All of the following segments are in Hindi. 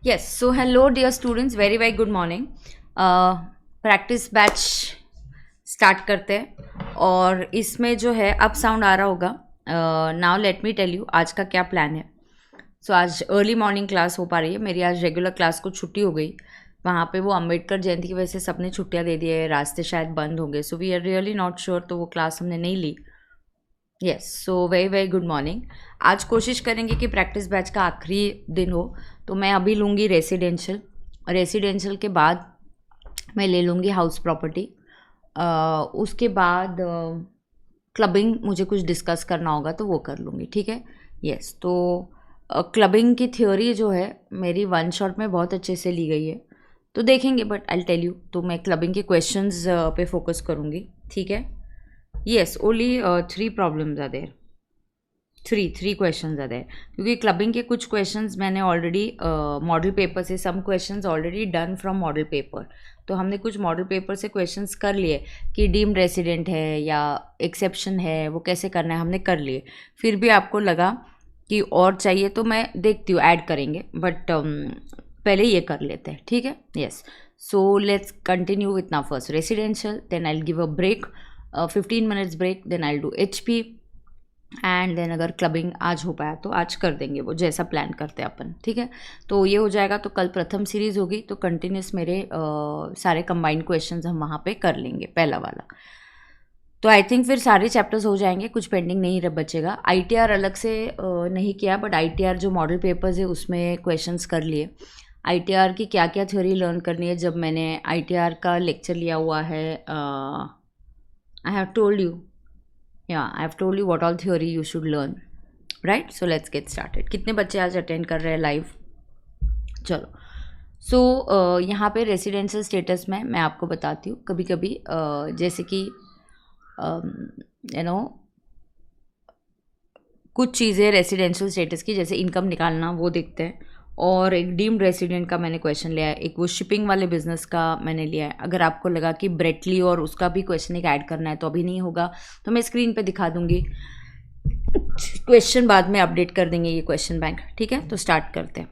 Yes, so hello dear students, very good morning. Practice batch start करते हैं और इसमें जो है अब साउंड आ रहा होगा. Now let me tell you आज का क्या प्लान है. सो आज अर्ली मॉर्निंग क्लास हो पा रही है मेरी. आज रेगुलर क्लास को छुट्टी हो गई. वहाँ पे वो अम्बेडकर जयंती की वजह से सबने छुट्टियाँ दे दी है, रास्ते शायद बंद होंगे, so we are really not sure, तो वो क्लास हमने नहीं ली. Yes, so very good morning. आज कोशिश करेंगे कि प्रैक्टिस बैच का आखिरी दिन हो, तो मैं अभी लूँगी रेसिडेंशियल. रेसिडेंशियल के बाद मैं ले लूँगी हाउस प्रॉपर्टी. उसके बाद क्लबिंग मुझे कुछ डिस्कस करना होगा तो वो कर लूँगी, ठीक है. यस, तो क्लबिंग की थ्योरी जो है मेरी वन शॉट में बहुत अच्छे से ली गई है, तो देखेंगे. बट आई टेल यू, तो मैं क्लबिंग के क्वेश्चंस पे फोकस करूँगी, ठीक है. Yes, only three problems are there. Three questions are there, क्योंकि क्लबिंग के कुछ क्वेश्चंस मैंने ऑलरेडी मॉडल पेपर से, some questions already done from model paper. तो हमने कुछ मॉडल पेपर से क्वेश्चंस कर लिए कि डीम्ड रेसिडेंट है या एक्सेप्शन है, वो कैसे करना है हमने कर लिए. फिर भी आपको लगा कि और चाहिए तो मैं देखती हूँ, ऐड करेंगे, बट पहले ये कर लेते हैं, ठीक है. Yes, so let's continue with now first residential, then I will give a break, 15 minutes break, then I will do HP, and then अगर क्लबिंग आज हो पाया तो आज कर देंगे, वो जैसा प्लान करते हैं अपन, ठीक है. तो ये हो जाएगा, तो कल प्रथम सीरीज़ होगी, तो कंटिन्यूस मेरे सारे कंबाइंड क्वेश्चंस हम वहाँ पे कर लेंगे, पहला वाला. तो आई थिंक फिर सारे चैप्टर्स हो जाएंगे, कुछ पेंडिंग नहीं रह बचेगा. ITR अलग से नहीं किया, बट ITR जो मॉडल पेपर्स है उसमें क्वेश्चंस कर लिए. ITR की क्या क्या थ्योरी लर्न करनी है, जब मैंने ITR का लेक्चर लिया हुआ है, I have told you. Yeah, I have told you what all theory you should learn. Right? So let's get started. कितने बच्चे आज अटेंड कर रहे हैं लाइव? चलो. सो यहाँ पे रेसिडेंशियल स्टेटस में मैं आपको बताती हूँ. कभी कभी जैसे कि यू नो कुछ चीज़ें रेसिडेंशियल स्टेटस की, जैसे इनकम निकालना, वो देखते हैं. और एक डीम्ड रेसिडेंट का मैंने क्वेश्चन लिया है, एक वो शिपिंग वाले बिजनेस का मैंने लिया है. अगर आपको लगा कि ब्रेटली और उसका भी क्वेश्चन एक ऐड करना है तो अभी नहीं होगा, तो मैं स्क्रीन पे दिखा दूंगी. क्वेश्चन बाद में अपडेट कर देंगे ये क्वेश्चन बैंक, ठीक है. तो स्टार्ट करते हैं.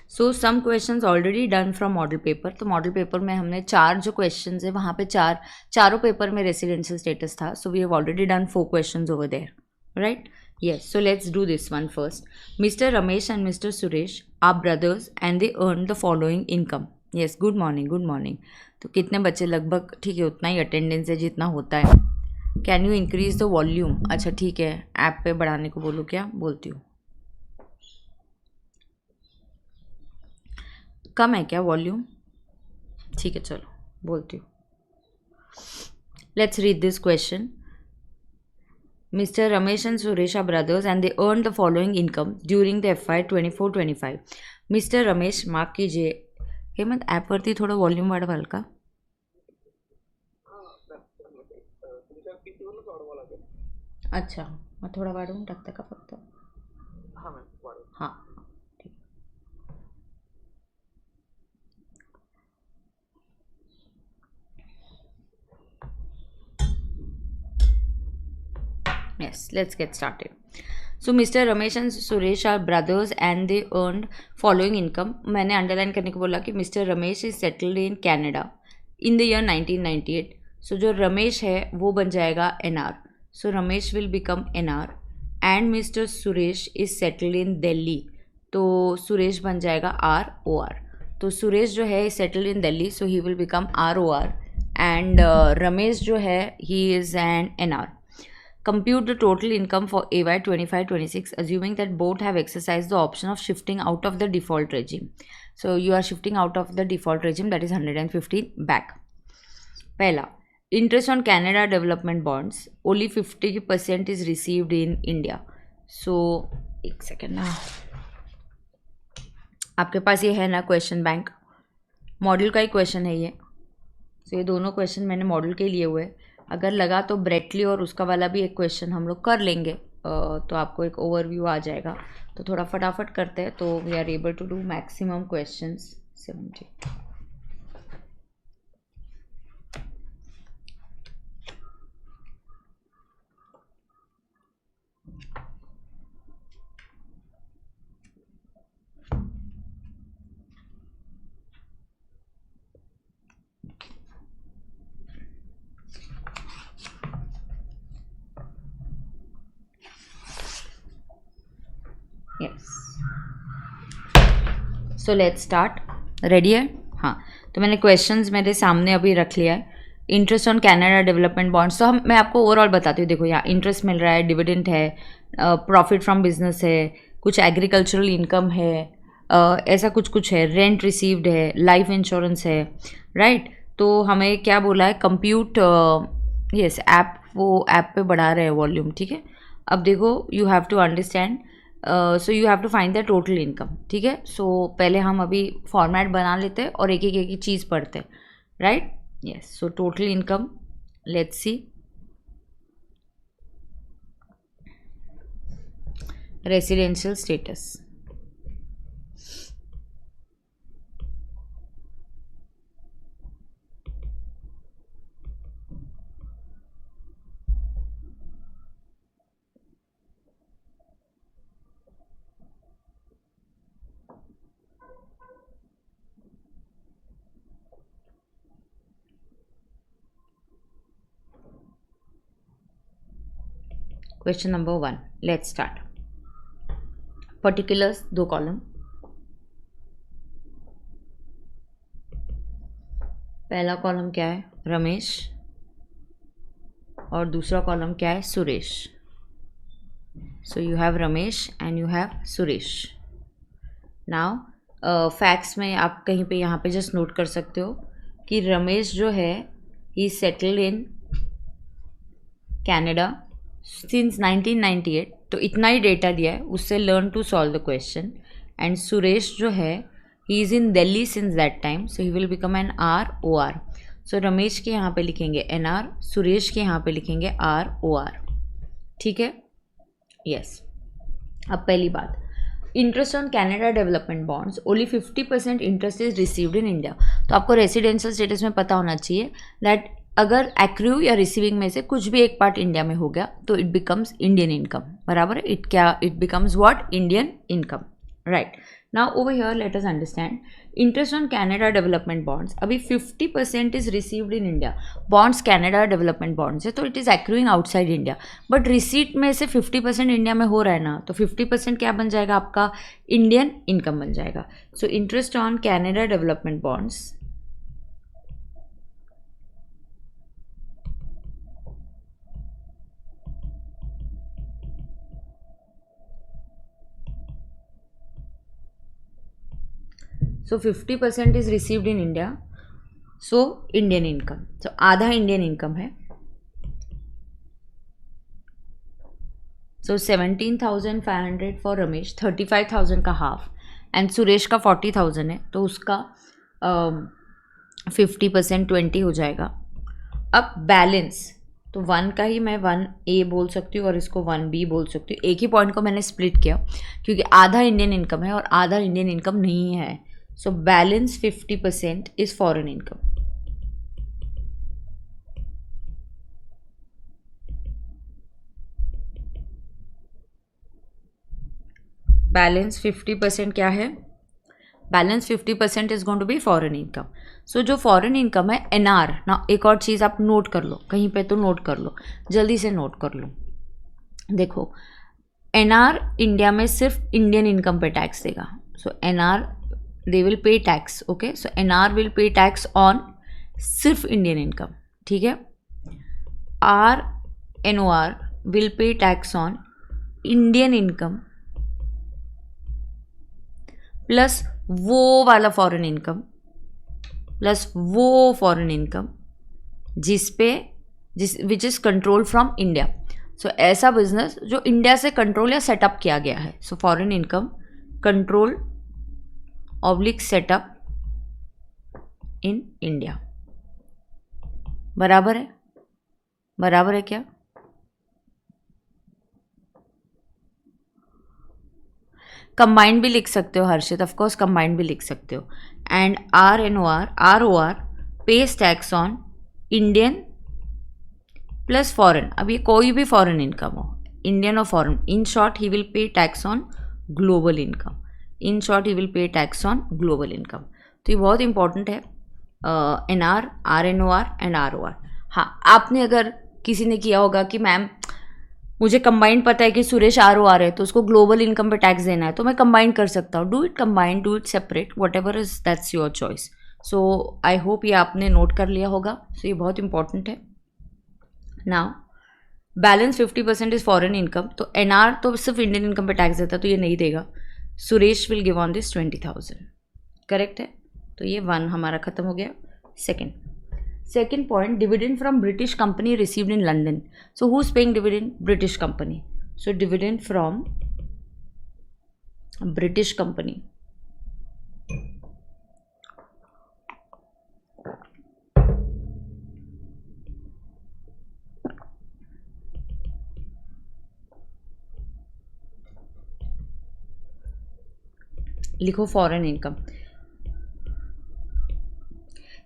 So some questions already done from model paper. तो मॉडल पेपर में हमने 4 जो क्वेश्चंस है वहाँ पे चारों पेपर में रेसिडेंशियल स्टेटस था. So we have already done 4 questions over there, right. Yes, so let's do this one first. Mr. Ramesh and Mr. Suresh are brothers and they earn the following income. Yes, good morning, good morning. तो कितने बच्चे? लगभग ठीक है, उतना ही अटेंडेंस है जितना होता है. Can you increase the volume? अच्छा ठीक है, ऐप पे बढ़ाने को बोलो, क्या बोलती हूँ? कम है क्या वॉल्यूम? ठीक है, चलो बोलती हूँ. Let's read this question. Mr. Ramesh and Suresh are brothers and they earned the following income during the FY 24-25. Mr. Ramesh, mark कीजिए. हेमंत ऐप वरती थोडं वॉल्यूम वाढवाल का? अच्छा, मग थोडा वाढवून टाकता का फक्त? हां, ठीक. Yes, let's get started. So Mr. Ramesh and Suresh are brothers and they earned following income. मैंने अंडरलाइन करने को बोला कि Mr. Ramesh is settled in Canada in the year 1998. So जो रमेश है वो बन जाएगा NR. So Ramesh will become NR and Mr. Suresh is settled in Delhi. तो सुरेश बन जाएगा ROR. तो सुरेश जो है settled in Delhi, so he will become ROR and Ramesh जो है he is an NR. Compute the total income for AY 25-26, assuming that both have exercised the option of shifting out of the default regime. So you are shifting out of the default regime, that is 115 back. Pehla, interest on Canada development bonds, only 50% is received in India. So एक सेकेंड ना, आपके पास ये है ना क्वेश्चन बैंक, मॉडल का ही क्वेश्चन है ये. तो ये दोनों क्वेश्चन मैंने मॉडल के लिए हुए. अगर लगा तो ब्रेटली और उसका वाला भी एक क्वेश्चन हम लोग कर लेंगे, तो आपको एक ओवरव्यू आ जाएगा. तो थोड़ा फटाफट करते हैं, तो we are able to do maximum questions 70. Yes, so let's start. Ready है? हाँ, तो मैंने क्वेश्चंस मेरे सामने अभी रख लिया है. Interest on Canada development bonds, तो मैं आपको ओवरऑल बताती हूँ. देखो यहाँ इंटरेस्ट मिल रहा है, डिविडेंड है, प्रॉफिट फ्रॉम बिजनेस है, कुछ एग्रीकल्चरल इनकम है, ऐसा कुछ कुछ है, रेंट रिसीव्ड है, लाइफ इंश्योरेंस है, राइट. तो हमें क्या बोला है, कंप्यूट. यस, ऐप, वो ऐप पे बढ़ा रहे हैं वॉल्यूम, ठीक है. अब देखो, you have to understand, so you have to find the total income, ठीक है. सो पहले हम अभी फॉर्मेट बना लेते हैं और एक एक चीज़ पढ़ते हैं, right. Yes, so total income, let's see. Residential status, question number 1, let's start. Particulars 2 column. पहला कॉलम क्या है, रमेश, और दूसरा कॉलम क्या है, सुरेश. सो you have Ramesh and you have Suresh. Now facts में आप कहीं पे यहाँ पे जस्ट नोट कर सकते हो कि रमेश जो है, he settled in Canada since 1998. तो इतना ही डेटा दिया है, उससे learn to solve the question. And Suresh जो है, he is in Delhi since that time, so he will become an ROR. So Ramesh के यहाँ पे लिखेंगे NR, सुरेश के यहाँ पे लिखेंगे ROR, ठीक है. यस. अब पहली बात, interest on Canada development bonds, only 50% interest is received in India. तो आपको रेसिडेंशियल स्टेटस में पता होना चाहिए दैट अगर एक्रू या रिसीविंग में से कुछ भी एक पार्ट इंडिया में हो गया तो इट बिकम्स इंडियन इनकम. बराबर है? It becomes what, Indian income, right. Now over here let us understand interest on Canada development bonds. अभी 50% is received in India. Bonds Canada development bonds है, तो it is accruing outside India. But receipt में से 50% इंडिया में हो रहा है ना, तो 50% क्या बन जाएगा आपका, इंडियन इनकम बन जाएगा. So interest on Canada development bonds, so 50% is received in India, so Indian income. So आधा इंडियन इनकम है. So 17,500 फॉर रमेश, 35,000 का हाफ, एंड सुरेश का 40,000 है, तो उसका 50% 20 हो जाएगा. अब बैलेंस, तो 1 का ही मैं 1A बोल सकती हूँ और इसको 1B बोल सकती हूँ. एक ही पॉइंट को मैंने स्प्लिट किया क्योंकि आधा इंडियन इनकम है और आधा इंडियन इनकम नहीं है. So balance 50% is foreign income. Balance 50% क्या है? Balance 50% is going to be foreign income. So जो foreign income है NR. ना एक और चीज़ आप नोट कर लो, कहीं पे तो नोट कर लो, जल्दी से नोट कर लो. देखो, NR इंडिया में सिर्फ इंडियन इनकम पे टैक्स देगा. So NR they will pay tax, okay. So NR will pay tax on सिर्फ इंडियन इनकम, ठीक है. RNOR will pay tax on Indian income plus वो वाला फॉरेन इनकम प्लस वो फॉरेन इनकम जिस which is control from India. So ऐसा बिजनेस जो इंडिया से कंट्रोल या सेटअप किया गया है. So foreign income control oblique setup in India. बराबर है? बराबर है क्या? कंबाइंड भी लिख सकते हो हर्षित, ऑफ कोर्स कंबाइंड भी लिख सकते हो. And ROR page tax on Indian plus foreign. अब ये कोई भी फॉरेन इनकम हो, इंडियन और foreign, in short he will pay tax on global income. In short he will pay tax on global income. तो ये बहुत इंपॉर्टेंट है, NR, RNOR एंड ROR. हाँ, आपने अगर किसी ने किया होगा कि मैम मुझे कंबाइंड पता है कि सुरेश ROR है तो उसको ग्लोबल इनकम पे टैक्स देना है, तो मैं कंबाइंड कर सकता हूँ. Do it combined, do it separate, what ever is that's your choice. So I hope ये आपने नोट कर लिया होगा. सो ये बहुत इंपॉर्टेंट है. Now balance 50% is foreign income. तो NR तो सिर्फ इंडियन इनकम पे टैक्स देता है तो ये नहीं देगा. Suresh will give on this 20,000. Correct है. तो ये 1 हमारा खत्म हो गया. Second point, dividend from British company received in London. So who is paying dividend? British company. So dividend from British company. लिखो फॉरेन इनकम.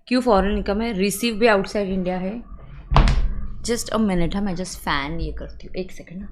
क्यों फॉरेन इनकम है? रिसीव भी आउटसाइड इंडिया है. जस्ट अ मिनट है, मैं जस्ट फैन ये करती हूँ, एक सेकेंड ना.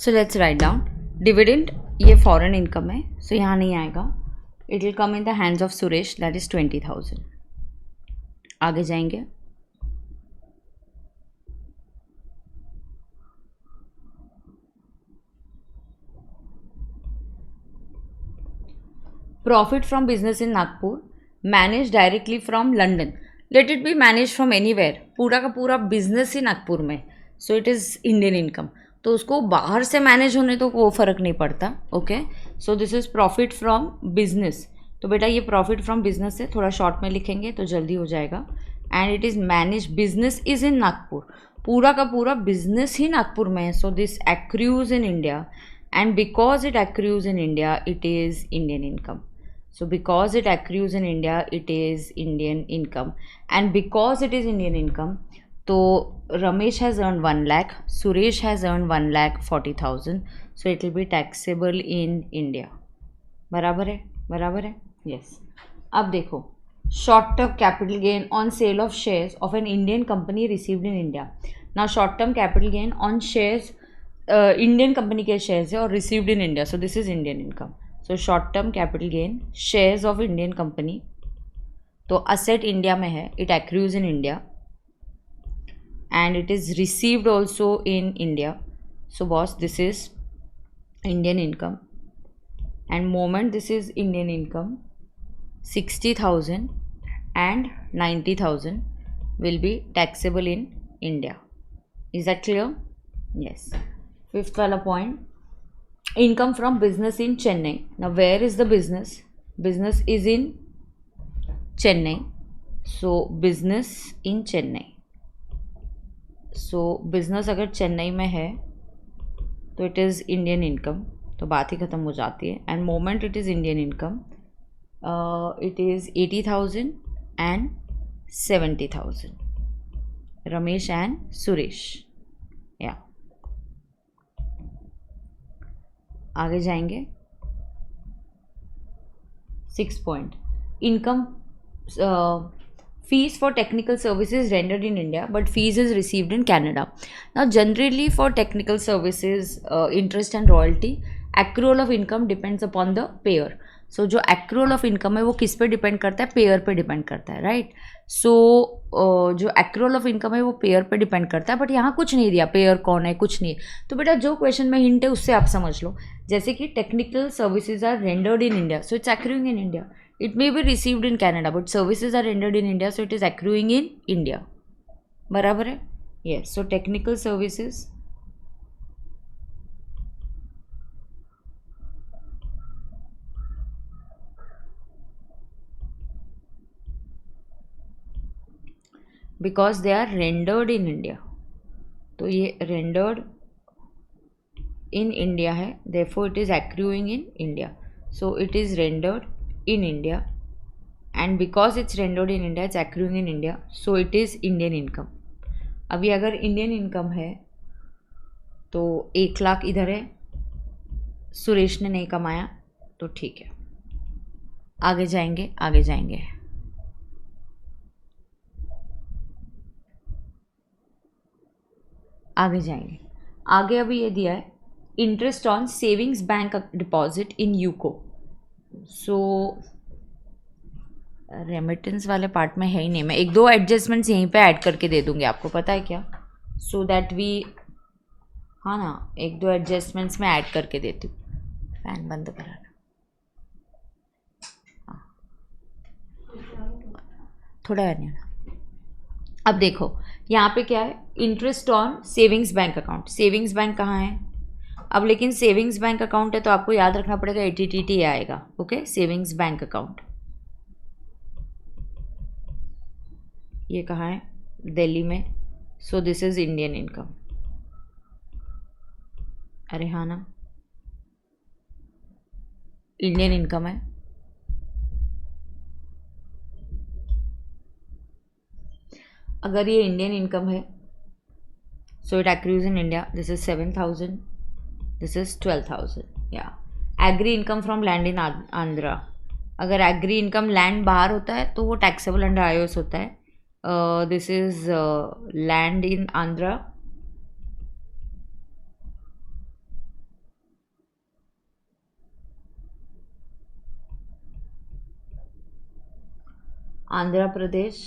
So let's write down. Dividend ये फॉरेन इनकम है, सो यहाँ नहीं आएगा. It will come in the hands of Suresh, that is 20,000. आगे जाएंगे. Profit from business in Nagpur manage directly from London. Let it be manage from anywhere. पूरा का पूरा बिजनेस ही नागपुर में, so it is Indian income. तो उसको बाहर से मैनेज होने तो वो फ़र्क नहीं पड़ता. Okay. So this is profit from business. तो बेटा ये प्रॉफिट फ्रॉम बिजनेस है, थोड़ा शॉर्ट में लिखेंगे तो जल्दी हो जाएगा. And it is manage, business is in Nagpur. पूरा का पूरा बिजनेस ही नागपुर में है. So this accrues in India, and because it accrues in India it is Indian income. So because it accrues in India, it is Indian income. And because it is Indian income, तो Ramesh has earned 1 lakh, Suresh has earned 1,40,000. So it will be taxable in India. बराबर है? बराबर है? Yes. अब देखो, short term capital gain on sale of shares of an Indian company received in India. Now short term capital gain on shares, Indian company के shares है और received in India. So this is Indian income. So short term capital gain shares of Indian company, तो असेट इंडिया में है, it accrues in India and it is received also in India. So boss this is Indian income end moment this is Indian income. 60,000 and 90,000 will be taxable in India. Is that clear? Yes. Fifth वाला point, income from business in Chennai. Now where is the business? Business is in Chennai. So business in Chennai. So business अगर चेन्नई में है तो it is Indian income. तो बात ही ख़त्म हो जाती है. And moment it is Indian income, it is 80,000 and 70,000. Ramesh and Suresh. Yeah. आगे जाएंगे. 6 point, income fees for technical services rendered in India but fees is received in Canada. Now generally for technical services, interest and royalty, accrual of income depends upon the payer. सो जो एक्रूअल ऑफ इनकम है वो किस पे डिपेंड करता है? पेयर पे डिपेंड करता है, राइट. सो जो एक्रूअल ऑफ इनकम है वो पेयर पे डिपेंड करता है, बट यहाँ कुछ नहीं दिया, पेयर कौन है, कुछ नहीं. तो बेटा जो क्वेश्चन में हिंट है उससे आप समझ लो. जैसे कि technical services are rendered in India, so it's accruing in India. It may be received in Canada but services are rendered in India, so it is accruing in India. बराबर है? Yes. So technical services because they are rendered in India. तो ये रेंडर्ड इन इंडिया है, therefore it is accruing in India. So it is rendered in India and because it's rendered in India it's accruing in India, so it is Indian income. अभी अगर इंडियन इनकम है तो 1 लाख इधर है सुरेश ने नहीं कमाया तो ठीक है, आगे जाएंगे आगे जाएंगे। आगे जाएंगे, आगे अभी ये दिया है interest on savings bank deposit in UCO. So remittance वाले पार्ट में है ही नहीं, मैं एक दो एडजस्टमेंट्स यहीं पे ऐड करके दे दूंगी आपको, पता है क्या, सो दैट वी, हाँ ना, एक दो एडजस्टमेंट्स मैं ऐड करके देती हूँ। फैन बंद कराना, थोड़ा है। अब देखो यहाँ पे क्या है, interest on savings bank account. Savings bank कहाँ है अब, लेकिन सेविंग्स बैंक अकाउंट है तो आपको याद रखना पड़ेगा ATTT आएगा। ओके, सेविंग्स बैंक अकाउंट ये कहाँ है, दिल्ली में। सो दिस इज इंडियन इनकम। अरे हाँ ना, इंडियन इनकम है। अगर ये इंडियन इनकम है, so it accrues in India, this is 7,000, this is 12,000। या agri income from land in Andhra. अगर एग्री इनकम लैंड बाहर होता है तो वो टैक्सेबल अंडर IOS होता है। This is land in Andhra. Andhra Pradesh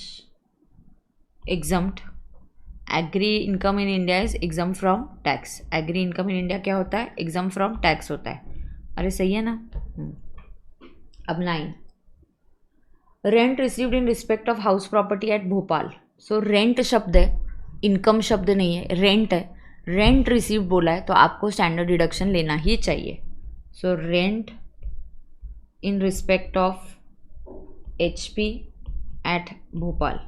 exempt। Agri income in India is exempt from tax. Agri income in India क्या होता है, एग्जाम फ्रॉम टैक्स होता है। अरे सही है ना। अब 9, rent received in respect of house property eight Bhopal. So rent शब्द है, इनकम शब्द नहीं है, रेंट है। रेंट रिसीव बोला है तो आपको स्टैंडर्ड डिडक्शन लेना ही चाहिए। So rent in respect of HP at Bhopal.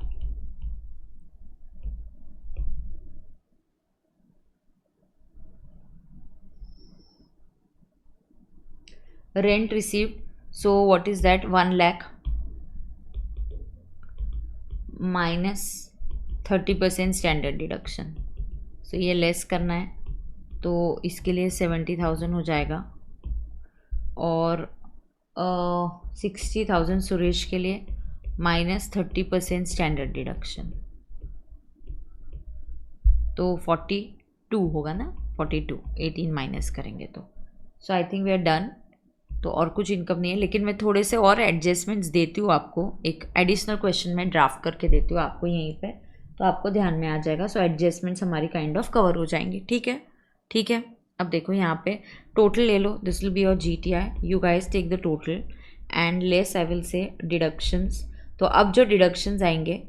Rent received, so what is that, 1 lakh minus 30% standard deduction. सो ये लेस करना है तो इसके लिए 70,000 हो जाएगा, और 60,000 सुरेश के लिए माइनस 30% स्टैंडर्ड डिडक्शन, तो 42 होगा ना, 42, 18 माइनस करेंगे तो। So I think we are done. तो और कुछ इनकम नहीं है, लेकिन मैं थोड़े से और एडजस्टमेंट्स देती हूँ आपको, एक एडिशनल क्वेश्चन में ड्राफ्ट करके देती हूँ आपको यहीं पे, तो आपको ध्यान में आ जाएगा। सो एडजस्टमेंट्स हमारी काइंड ऑफ कवर हो जाएंगी। ठीक है, ठीक है। अब देखो यहाँ पे टोटल ले लो, this will be your GTI, you guys take the total and less I will say deductions. तो अब जो डिडक्शंस आएंगे,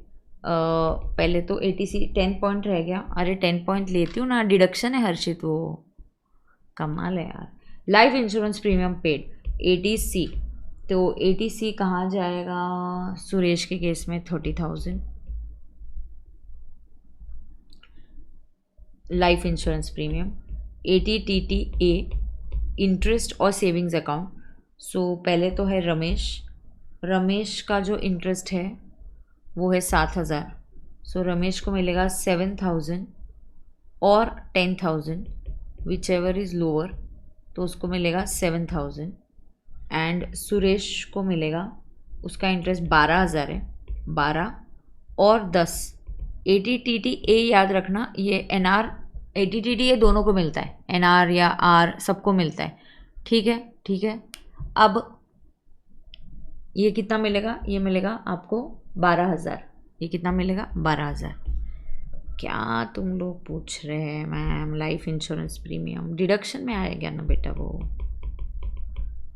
पहले तो ATC 10 पॉइंट रह गया। अरे 10 पॉइंट लेती हूँ ना, डिडक्शन है हर्षित, वो कमाल है यार। Life insurance premium paid ATC, तो ATC कहाँ जाएगा सुरेश के केस में, 30,000 life insurance premium. ATTTA interest और सेविंग्स अकाउंट। सो पहले तो है रमेश, रमेश का जो इंटरेस्ट है वो है 7,000। सो रमेश को मिलेगा 7,000 और 10,000, विच एवर इज़ लोअर, तो उसको मिलेगा 7,000। एंड सुरेश को मिलेगा, उसका इंटरेस्ट 12,000 है, 12 और 10। ATTTA याद रखना, ये NR ATTT ये दोनों को मिलता है, NR या R सबको मिलता है। ठीक है, ठीक है। अब ये कितना मिलेगा, ये मिलेगा आपको 12,000। ये कितना मिलेगा, 12,000। क्या तुम लोग पूछ रहे हैं ma'am, life insurance premium deduction में आएगा ना बेटा वो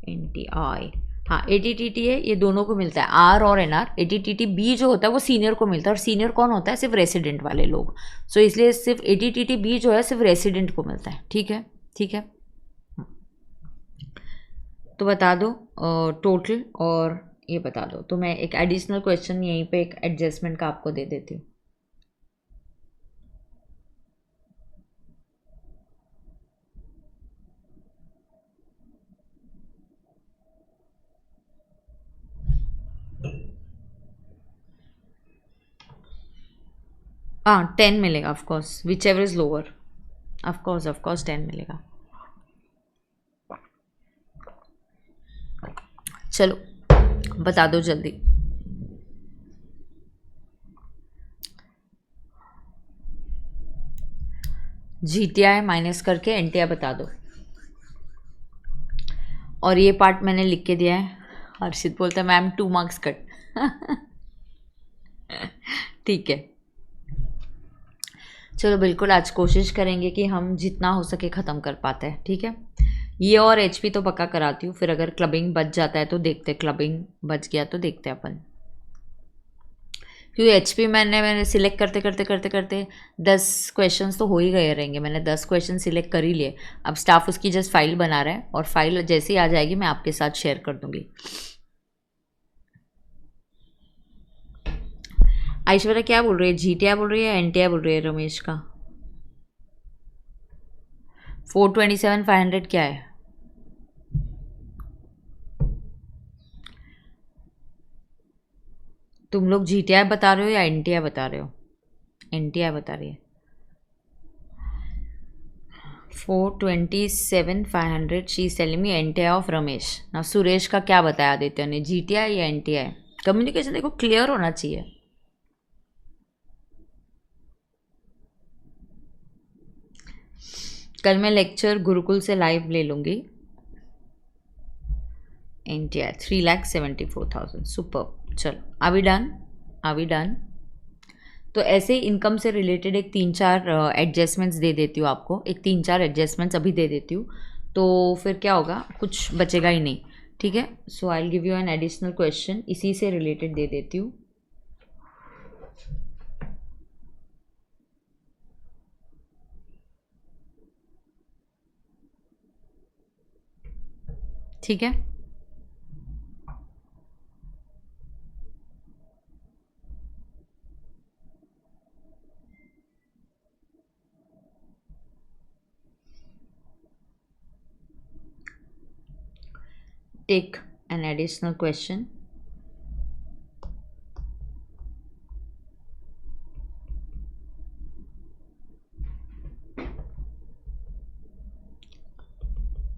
NTI। हाँ ATTT है, ये दोनों को मिलता है, R और NR। ATTTB जो होता है वो सीनियर को मिलता है, और सीनियर कौन होता है, सिर्फ रेसिडेंट वाले लोग। सो इसलिए सिर्फ ATTTB जो है सिर्फ रेसिडेंट को मिलता है। ठीक है, ठीक है। तो बता दो टोटल और ये बता दो, तो मैं एक एडिशनल क्वेश्चन यहीं पे एक एडजस्टमेंट का आपको दे देती हूँ। हाँ 10 मिलेगा of course, which ever is lower, of course 10 मिलेगा। चलो बता दो जल्दी। GTI माइनस करके NTI बता दो। और ये पार्ट मैंने लिख के दिया है। हर्षित बोलता है मैम 2 मार्क्स कट। ठीक है, चलो बिल्कुल आज कोशिश करेंगे कि हम जितना हो सके ख़त्म कर पाते हैं। ठीक है, ये और HP तो पक्का कराती हूँ, फिर अगर क्लबिंग बच जाता है तो देखते, क्लबिंग बच गया तो देखते अपन, क्योंकि HP मैंने सिलेक्ट करते करते करते करते 10 क्वेश्चंस तो हो ही गए रहेंगे। मैंने 10 क्वेश्चन सिलेक्ट कर ही लिए। अब स्टाफ उसकी जस्ट फाइल बना रहा है और फाइल जैसे ही आ जाएगी मैं आपके साथ शेयर कर दूंगी। ऐश्वर्या क्या बोल रही है? GTI बोल रही है या NTI बोल रही है? रमेश का 427,500 क्या है? तुम लोग GTI बता रहे हो या NTI बता रहे हो? NTI बता रही है। 427,500 she is telling me NTI of Ramesh. ना सुरेश का क्या बताया आदित्य ने, GTI या NTI? कम्युनिकेशन देखो क्लियर होना चाहिए। कल मैं लेक्चर गुरुकुल से लाइव ले लूँगी। NTI 3,74,000 super. चलो अभी डन, अभी डन। तो ऐसे ही इनकम से रिलेटेड एक 3-4 एडजस्टमेंट्स दे देती हूँ आपको, एक 3-4 एडजस्टमेंट्स अभी दे देती हूँ, तो फिर क्या होगा, कुछ बचेगा ही नहीं। ठीक है, so I will give you an additional question, इसी से रिलेटेड दे देती हूँ। ठीक है, take an additional question.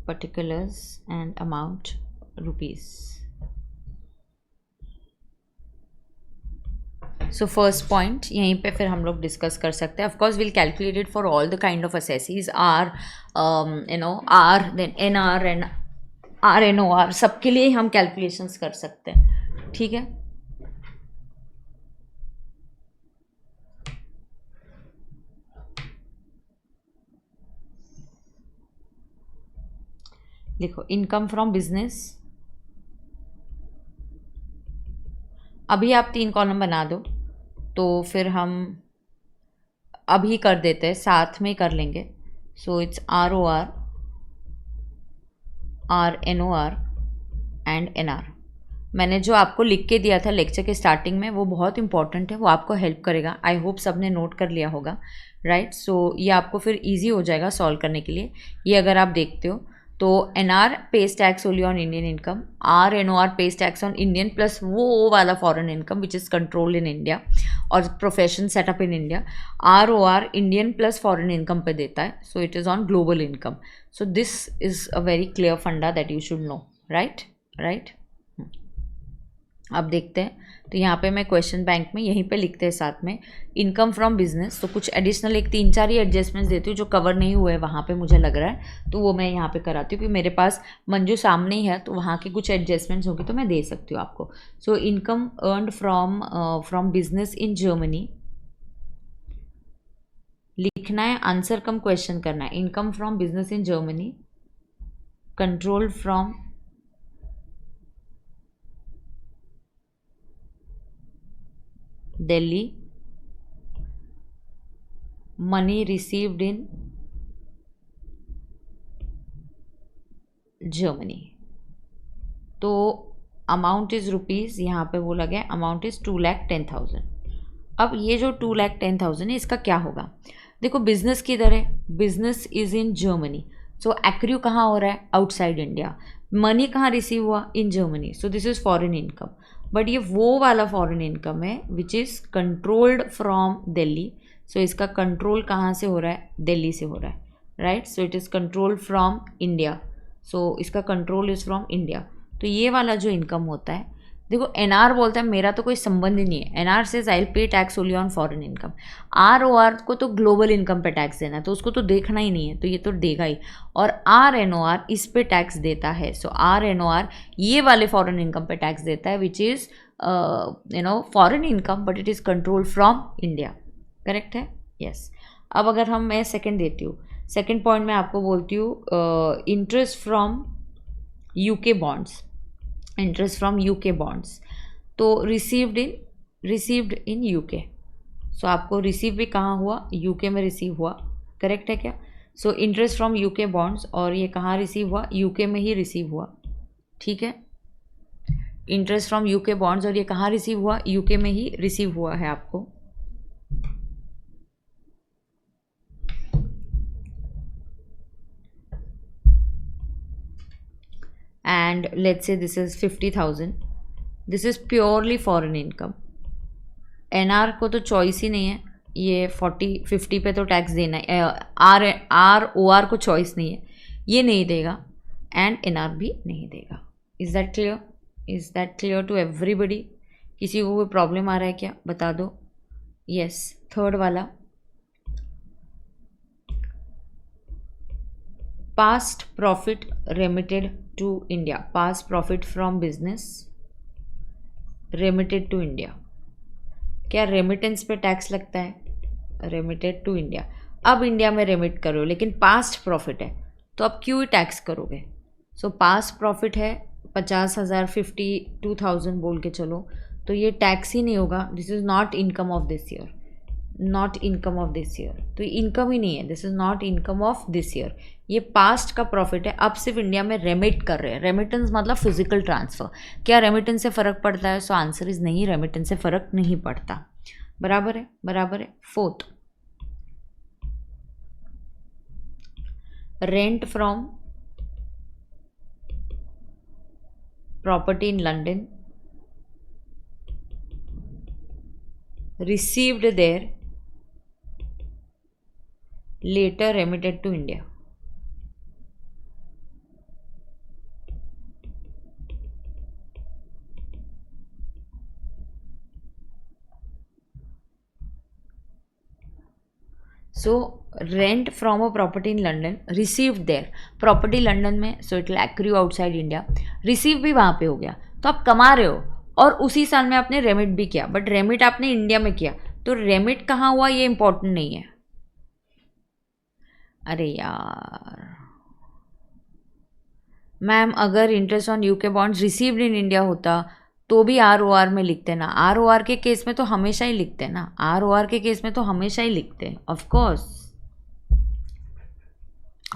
Particulars and amount rupees. So first point यहीं पे फिर हम लोग डिस्कस कर सकते हैं। Of course will calculated for all the kind of assessees, are are then NR and RNOR, सबके लिए हम कैलकुलेशंस कर सकते हैं। ठीक है, देखो इनकम फ्रॉम बिजनेस, अभी आप 3 कॉलम बना दो तो फिर हम अभी कर देते हैं, साथ में कर लेंगे। So it's ROR, RNOR and NR। मैंने जो आपको लिख के दिया था लेक्चर के स्टार्टिंग में वो बहुत इंपॉर्टेंट है, वो आपको हेल्प करेगा। आई होप सबने नोट कर लिया होगा, राइट। सो ये आपको फिर इजी हो जाएगा सॉल्व करने के लिए। ये अगर आप देखते हो तो NR pays tax only on Indian income, RNOR pays tax on Indian plus वो वाला foreign income which is controlled in India और profession setup in India. ROR Indian plus foreign income पे देता है, so it is on global income. So this is a very clear funda that you should know, right right. अब देखते हैं, तो यहाँ पे मैं क्वेश्चन बैंक में यहीं पे लिखते हैं साथ में इनकम फ्रॉम बिजनेस। तो कुछ एडिशनल एक 3-4 ही एडजस्टमेंट्स देती हूँ जो कवर नहीं हुए वहाँ पे मुझे लग रहा है, तो वो मैं यहाँ पे कराती हूँ, क्योंकि मेरे पास मंजू सामने ही है तो वहाँ की कुछ एडजस्टमेंट्स होगी तो मैं दे सकती हूँ आपको। So income earned from business in Germany लिखना है, आंसर कम क्वेश्चन करना है। Income from business in Germany control from Delhi, money received in Germany। तो अमाउंट इज रुपीज़, यहाँ पे बोला गया अमाउंट इज 2,10,000। अब ये जो 2,10,000 है इसका क्या होगा, देखो बिजनेस किधर है, business is in Germany, so accrue कहाँ हो रहा है, आउटसाइड इंडिया। मनी कहाँ रिसीव हुआ, in Germany, so this is foreign income. But ये वो वाला फॉरेन इनकम है which is controlled from Delhi, so इसका कंट्रोल कहाँ से हो रहा है, दिल्ली से हो रहा है, right. So it is controlled from India, so इसका कंट्रोल इज़ फ्रॉम इंडिया। तो ये वाला जो इनकम होता है, देखो एनआर बोलता है मेरा तो कोई संबंध ही नहीं है, NR says I will pay tax only on foreign income. ROR को तो ग्लोबल इनकम पे टैक्स देना है, तो उसको तो देखना ही नहीं है, तो ये तो देगा ही। और आरएनओआर इस पे टैक्स देता है। सो आरएनओआर ये वाले फॉरेन इनकम पे टैक्स देता है, which is foreign income but it is control from India. Correct है? यस। अब अगर मैं सेकेंड देती हूँ, सेकेंड पॉइंट में आपको बोलती हूँ interest from UK bonds, interest from UK bonds, तो रिसीव्ड इन यूके। सो आपको रिसीव भी कहाँ हुआ? यूके में रिसीव हुआ। करेक्ट है क्या? So interest from UK bonds, और ये कहाँ रिसीव हुआ? यूके में ही रिसीव हुआ। ठीक है, इंटरेस्ट फ्रॉम यूके बॉन्ड्स, और ये कहाँ रिसीव हुआ? यूके में ही रिसीव हुआ है आपको। and let's say this is 50,000, this is purely foreign income। NR को तो चॉइस ही नहीं है, ये 40-50 पे तो टैक्स देना है। आरओआर को चॉइस नहीं है, ये नहीं देगा, एंड एनआर भी नहीं देगा। Is that clear? Is that clear to everybody? किसी को कोई प्रॉब्लम आ रहा है क्या? बता दो। यस। थर्ड वाला, past profit remitted to India, past profit from business remitted to India. क्या रेमिटेंस पे टैक्स लगता है? Remitted to India. अब इंडिया में रेमिट करो, लेकिन पास्ट प्रॉफिट है, तो अब क्यों टैक्स करोगे? सो पास्ट प्रॉफिट है 50,000, 52,000 बोल के चलो, तो ये टैक्स ही नहीं होगा। This is not income of this year, not income of this year, तो इनकम ही नहीं है। This is not income of this year, ये पास्ट का प्रॉफिट है। अब सिर्फ इंडिया में रेमिट कर रहे हैं। रेमिटेंस मतलब फिजिकल ट्रांसफ़र। क्या रेमिटेंस से फ़र्क पड़ता है? सो आंसर इज़ नहीं, रेमिटेंस से फ़र्क नहीं पड़ता। बराबर है, बराबर है। Fourth, rent from property in London received there, later remitted to India। So rent from a property in London received there, property London में, so it will accrue outside India. Receive भी वहाँ पे हो गया, तो आप कमा रहे हो, और उसी साल में आपने रेमिट भी किया, बट रेमिट आपने इंडिया में किया, तो रेमिट कहाँ हुआ ये इंपॉर्टेंट नहीं है। अरे यार मैम, अगर interest on UK bonds received in India होता तो भी आरओआर में लिखते ना। आरओआर के केस में तो हमेशा ही लिखते ना, आरओआर के केस में तो हमेशा ही लिखते हैं। Of course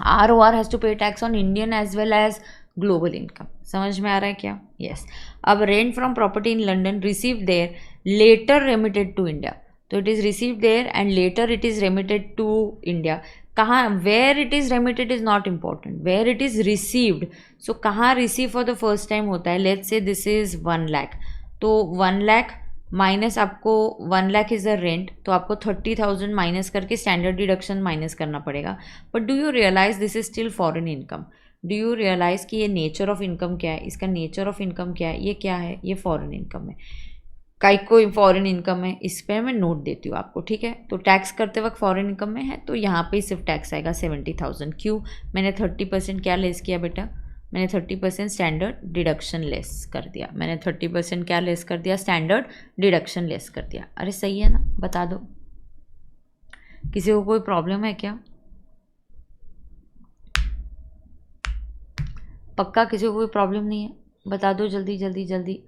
ROR has to pay tax on Indian as well as global income. समझ में आ रहा है क्या? यस। अब rent from property in London receive there, later remitted to India, तो it is receive there and later it is remitted to India. कहाँ, where it is remitted is not important, where it is received. So कहाँ receive for the first time होता है? Let's say this is 1 lakh, तो 1 लाख माइनस आपको 1 लाख इज़ द रेंट, तो आपको 30,000 माइनस करके स्टैंडर्ड डिडक्शन माइनस करना पड़ेगा। But do you realize this is still foreign income? Do you realize कि ये नेचर ऑफ इनकम क्या है? इसका नेचर ऑफ इनकम क्या है? ये क्या है? ये फॉरेन इनकम है। काई कोई फॉरेन इनकम है, इस पर मैं नोट देती हूँ आपको, ठीक है? तो टैक्स करते वक्त फॉरेन इनकम में है, तो यहाँ पे ही सिर्फ टैक्स आएगा 70,000। क्यों? मैंने 30% क्या लेस किया बेटा? मैंने 30% स्टैंडर्ड डिडक्शन लेस कर दिया। मैंने 30% क्या लेस कर दिया? स्टैंडर्ड डिडक्शन लेस कर दिया। अरे सही है ना? बता दो, किसी को कोई प्रॉब्लम है क्या? पक्का किसी को कोई प्रॉब्लम नहीं है? बता दो जल्दी जल्दी जल्दी।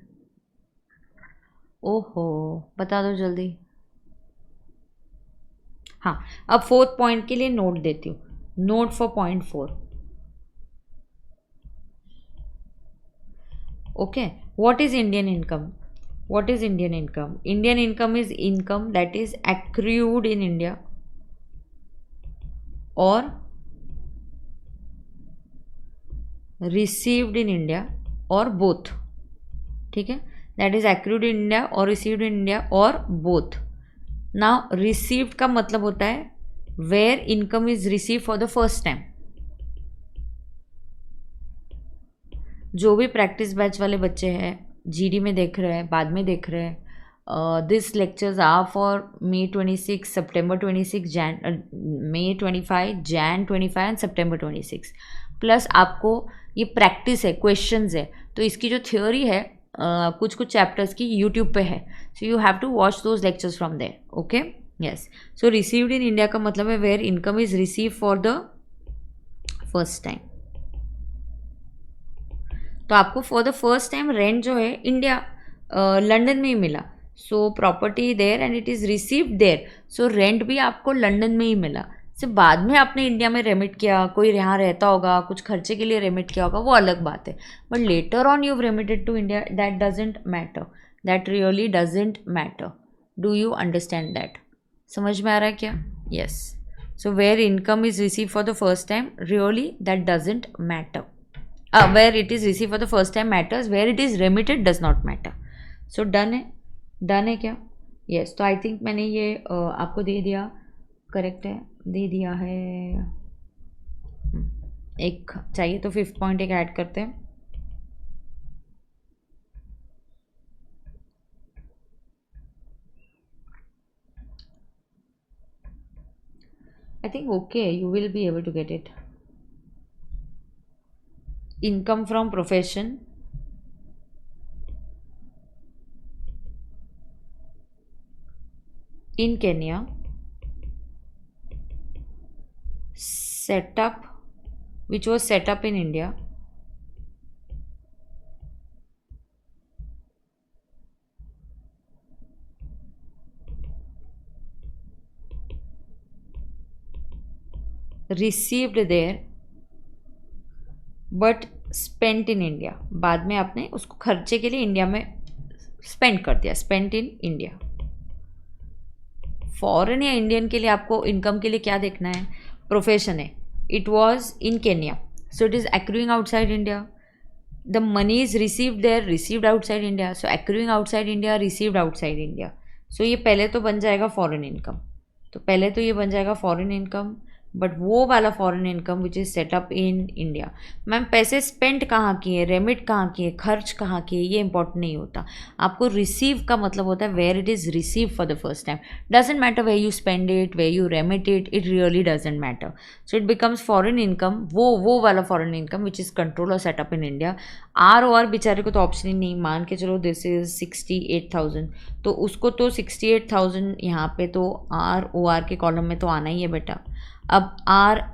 ओहो, बता दो जल्दी। हाँ, अब फोर्थ पॉइंट के लिए नोट देती हूँ, note for point 4। Okay, what is Indian income? What is Indian income? Indian income is income that is accrued in India और received in India और both। ठीक है, that is accrued in India और received in India और both। नाउ received का मतलब होता है where income is received for the first time। जो भी प्रैक्टिस बैच वाले बच्चे हैं, जीडी में देख रहे हैं, बाद में देख रहे हैं, this lectures are for May 26, September 26, May 25, Jan 25 and September 26. Plus आपको ये प्रैक्टिस है, क्वेश्चंस है, तो इसकी जो थ्योरी है कुछ कुछ चैप्टर्स की यूट्यूब पे है, so you have to watch those lectures from there. Okay, yes. So received in India का मतलब है where income is receive for the first time. तो आपको for the first time rent जो है इंडिया लंदन में ही मिला. So property there and it is received there. So rent भी आपको लंदन में ही मिला. सिर्फ बाद में आपने इंडिया में रेमिट किया, कोई यहाँ रहता होगा, कुछ खर्चे के लिए रेमिट किया होगा, वो अलग बात है. But later on you remitted to India, that doesn't matter. That really doesn't matter. Do you understand that? समझ में आ रहा है क्या? Yes. So where income is receive for the first time, really that doesn't matter. Where it is received for the first time matters, where it is remitted does not matter. So done है क्या? Yes. तो I think मैंने ये आपको दे दिया, करेक्ट है, दे दिया है. एक चाहिए तो 5th पॉइंट एक ऐड करते हैं. I think okay, you will be able to get it. Income from profession, in Kenya, which was set up in India, received there but spent in India. बाद में आपने उसको खर्चे के लिए इंडिया में स्पेंड कर दिया. Spent in India. फॉरेन या इंडियन के लिए आपको इनकम के लिए क्या देखना है? प्रोफेशन है. It was in Kenya, so it is accruing outside India. The money is received there, received outside India. So accruing outside India, received outside India. So ये पहले तो बन जाएगा फॉरेन इनकम. तो पहले तो ये बन जाएगा फॉरेन इनकम, बट वो वाला foreign income which is setup in India. Ma'am पैसे स्पेंड कहाँ किए, रेमिट कहाँ किए, खर्च कहाँ किए, ये इंपॉर्टेंट नहीं होता. आपको रिसीव का मतलब होता है where it is receive for the first time. Doesn't matter where you spend it, where you remit it, it really doesn't matter. So it becomes foreign income. वो वाला foreign income which is control और सेटअप इन इंडिया. ROR बेचारे को तो ऑप्शन ही नहीं. मान के चलो दिस इज़ 68,000, तो उसको तो 68,000 यहाँ पे तो ROR के कॉलम में तो आना ही है बेटा. अब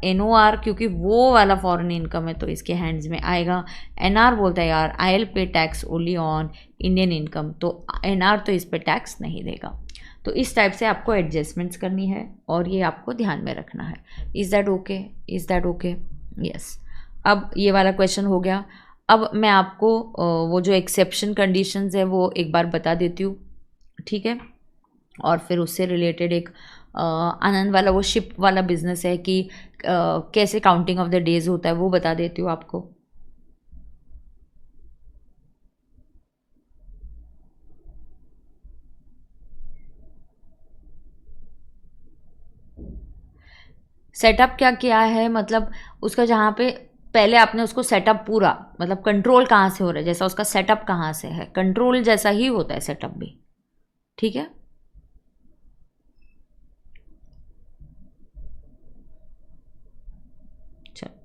NOR क्योंकि वो वाला फॉरेन इनकम है तो इसके हैंड्स में आएगा. NR बोलता है यार आई will pay tax only on Indian income, तो NR तो इस पे टैक्स नहीं देगा. तो इस टाइप से आपको एडजस्टमेंट्स करनी है और ये आपको ध्यान में रखना है. Is that okay? Is that okay? Yes. अब ये वाला क्वेश्चन हो गया. अब मैं आपको वो जो एक्सेप्शन कंडीशंस है वो एक बार बता देती हूँ, ठीक है? और फिर उससे रिलेटेड एक आनंद वाला वो शिप वाला बिजनेस है कि कैसे काउंटिंग ऑफ द डेज होता है वो बता देती हूँ आपको. सेटअप क्या किया है, मतलब उसका जहाँ पे पहले आपने उसको सेटअप पूरा, मतलब कंट्रोल कहाँ से हो रहा है, जैसा उसका सेटअप कहाँ से है, कंट्रोल जैसा ही होता है सेटअप भी, ठीक है?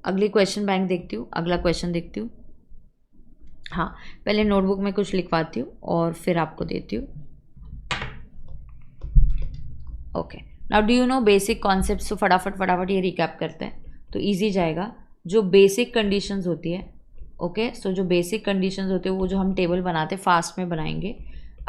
अगली क्वेश्चन बैंक देखती हूँ, अगला क्वेश्चन देखती हूँ. हाँ, पहले नोटबुक में कुछ लिखवाती हूँ और फिर आपको देती हूँ. Okay, now do you know basic concepts. तो फटाफट ये रिकैप करते हैं तो इजी जाएगा. जो बेसिक कंडीशंस होती है, ओके, सो जो बेसिक कंडीशंस होती है वो जो हम टेबल बनाते हैं फास्ट में बनाएंगे.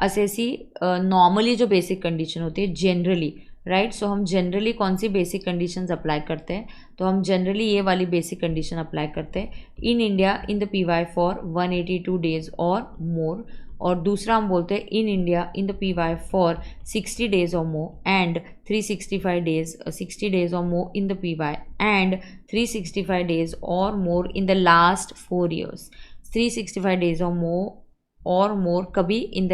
ऐसी नॉर्मली जो बेसिक कंडीशन होती है जनरली, राइट, सो हम जनरली कौन सी बेसिक कंडीशंस अप्लाई करते हैं, तो हम जनरली ये वाली बेसिक कंडीशन अप्लाई करते हैं. In India in the PY for 182 days or more. और दूसरा हम बोलते हैं in India in the PY for 60 days or more and 365 days 60 days or more in the PY and 365 days or more in the last 4 years. 365 days or more कभी इन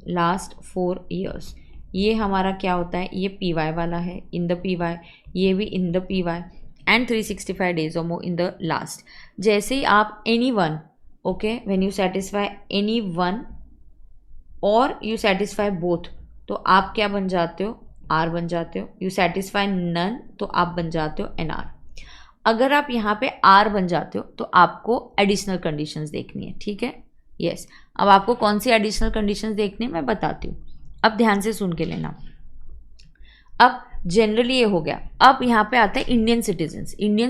लास्ट 4 years. ये हमारा क्या होता है, ये PY वाला है, इन द PY, ये भी इन the PY. and 365 days or more in the last. जैसे ही आप anyone, okay, when you satisfy anyone or you satisfy both, तो आप क्या बन जाते हो, आर बन जाते हो. You satisfy none, तो आप बन जाते हो एन आर. अगर आप यहाँ पे आर बन जाते हो तो आपको एडिशनल कंडीशंस देखनी है. ठीक है, यस. अब आपको कौन सी एडिशनल कंडीशंस देखनी है मैं बताती हूँ. अब ध्यान से सुन के लेना. अब जनरली ये हो गया. अब यहाँ पे आता है इंडियन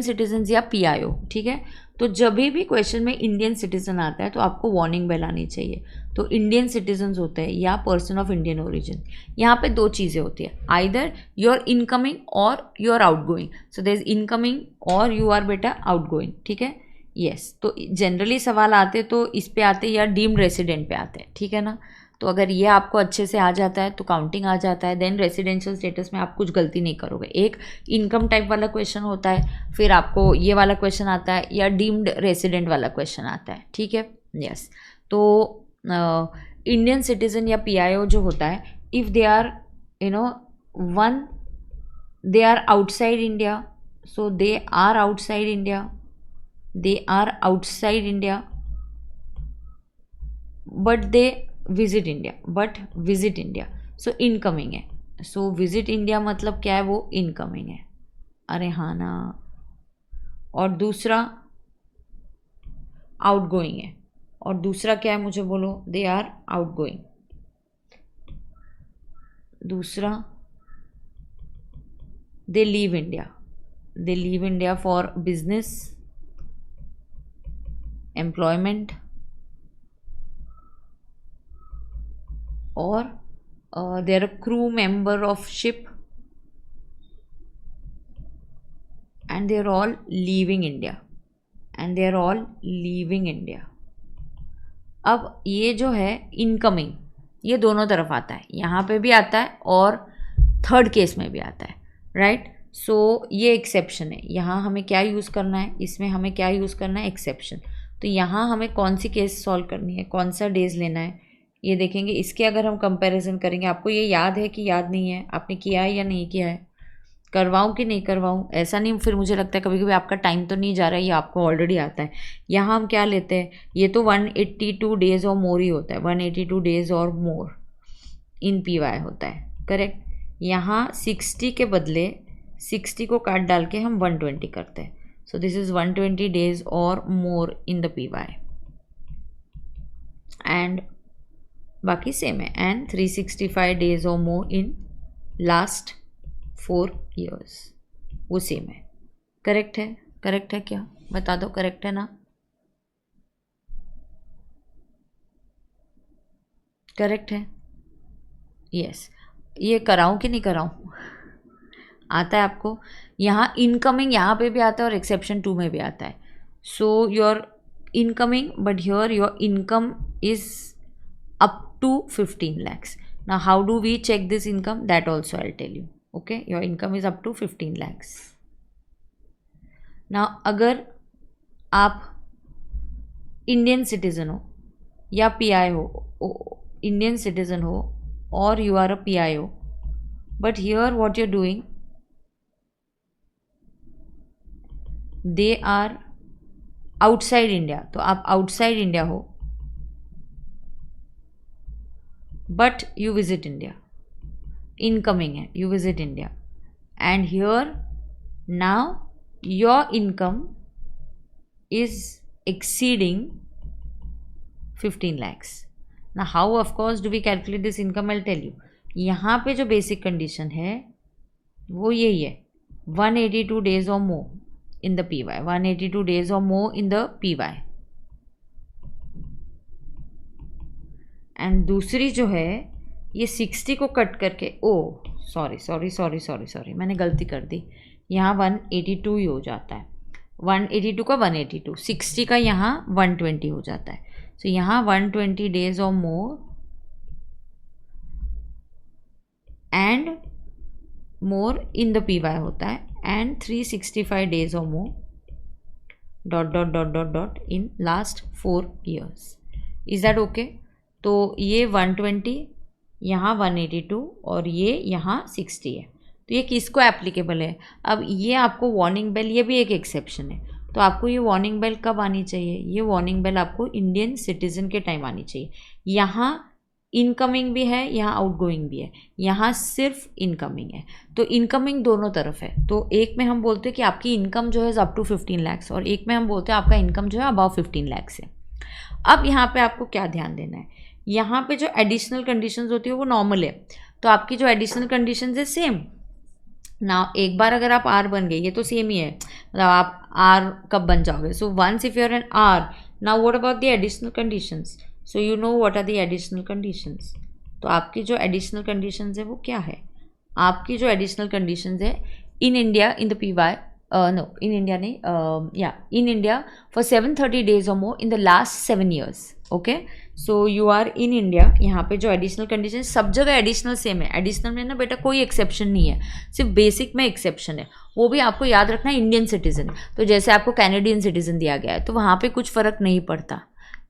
सिटीजन्स या पीआईओ. ठीक है, तो जब भी क्वेश्चन में इंडियन सिटीजन आता है तो आपको वार्निंग बेल आनी चाहिए. तो इंडियन सिटीजन्स होते हैं या पर्सन ऑफ इंडियन ओरिजिन. यहाँ पे दो चीज़ें होती है, आइदर यू आर इनकमिंग और you are outgoing. So there is incoming और यू आर बेटा आउट गोइंग. ठीक है, यस. तो जनरली सवाल आते तो इस पे आते या डीम्ड रेसिडेंट पे आते हैं. ठीक है ना. तो अगर ये आपको अच्छे से आ जाता है तो काउंटिंग आ जाता है. देन रेसिडेंशियल स्टेटस में आप कुछ गलती नहीं करोगे. एक इनकम टाइप वाला क्वेश्चन होता है, फिर आपको ये वाला क्वेश्चन आता है या डीम्ड रेसिडेंट वाला क्वेश्चन आता है. ठीक है, यस. तो इंडियन सिटीजन या पीआईओ जो होता है, if they are one, they are outside India, so they are outside India, but they visit India, so incoming है. सो विजिट इंडिया मतलब क्या है, वो इनकमिंग है. अरे हाँ ना. और दूसरा आउटगोइंग है. और दूसरा क्या है मुझे बोलो, दे आर आउटगोइंग. दूसरा they leave India for business, employment, or they are a crew member of ship and they are all leaving India. अब ये जो है इनकमिंग, ये दोनों तरफ आता है. यहाँ पे भी आता है और थर्ड केस में भी आता है. राइट. सो ये एक्सेप्शन है. यहाँ हमें क्या यूज़ करना है, इसमें हमें क्या यूज़ करना है, एक्सेप्शन. तो यहाँ हमें कौन सी केस सॉल्व करनी है, कौन सा डेज लेना है, ये देखेंगे. इसके अगर हम कंपैरिजन करेंगे, आपको ये याद है कि याद नहीं है, आपने किया है या नहीं किया है, करवाऊँ कि नहीं करवाऊँ, ऐसा नहीं. फिर मुझे लगता है कभी कभी आपका टाइम तो नहीं जा रहा है, ये आपको ऑलरेडी आता है. यहाँ हम क्या लेते हैं, ये तो 182 डेज और मोर ही होता है. 182 days or more in PY होता है. करेक्ट. यहाँ 60 के बदले 60 को काट डाल के हम 120 करते हैं. सो this is 120 days or more in the PY. And बाकी सेम है. And 365 days or more in last 4 years, वो सेम है. करेक्ट है क्या, बता दो. करेक्ट है ना. करेक्ट है, यस. ये कराऊं कि नहीं कराऊं, आता है आपको. यहाँ इनकमिंग यहाँ पे भी आता है और एक्सेप्शन 2 में भी आता है. So your incoming, but here your income is up to 15 lakhs. Now how do we check this income, that also I'll tell you. Okay, your income is up to 15 lakhs. Now अगर आप इंडियन सिटीजन हो या पीआई हो, इंडियन सिटीजन हो और you are a PIO, but here what you are doing, they are outside India. तो आप आउटसाइड इंडिया हो but you visit India, incoming है, you visit India. And here now your income is exceeding 15 lakhs. Now how of course do we calculate this income, I'll tell you. यहाँ पे जो बेसिक कंडीशन है वो यही है, 182 days or more in the PY, 182 days or more in the PY. And दूसरी जो है ये 60 को कट करके, ओ सॉरी मैंने गलती कर दी. यहाँ 182 ही हो जाता है. 182 का 182, 60 का यहाँ 120 हो जाता है. सो यहाँ 120 days or more and more in the PY होता है. And 365 days or more dot in last 4 years. Is that okay. तो ये 120, यहाँ 182 और ये यहाँ 60 है. तो ये किसको एप्लीकेबल है? अब ये आपको वार्निंग बेल, ये भी एक एक्सेप्शन है। तो आपको ये वार्निंग बेल कब आनी चाहिए? ये वार्निंग बेल आपको इंडियन सिटीजन के टाइम आनी चाहिए। यहाँ इनकमिंग भी है, यहाँ आउटगोइंग भी है, यहाँ सिर्फ इनकमिंग है। तो इनकमिंग दोनों तरफ है। तो एक में हम बोलते हैं कि आपकी इनकम जो है अप टू 15 lakhs, और एक में हम बोलते हैं आपका इनकम जो है अबाव 15 lakhs है। अब यहाँ पे आपको क्या ध्यान देना है? यहाँ पे जो एडिशनल कंडीशंस होती है वो नॉर्मल है, तो आपकी जो एडिशनल कंडीशंस है सेम ना। एक बार अगर आप आर बन गए, ये तो सेम ही है, मतलब आप आर कब बन जाओगे? So once if you are N R, now what about the additional conditions? So you know what are the additional conditions. तो आपकी जो एडिशनल कंडीशंस है वो क्या है? आपकी जो एडिशनल कंडीशंस है in India, in the PY, no in India नहीं, या in India for 730 days or more in the last 7 years। Okay, so you are in India. यहाँ पे जो एडिशनल कंडीशन, सब जगह एडिशनल सेम है। एडिशनल में ना बेटा कोई एक्सेप्शन नहीं है, सिर्फ बेसिक में एक्सेप्शन है। वो भी आपको याद रखना है, इंडियन सिटीजन। तो जैसे आपको कैनेडियन सिटीजन दिया गया है तो वहाँ पे कुछ फ़र्क नहीं पड़ता।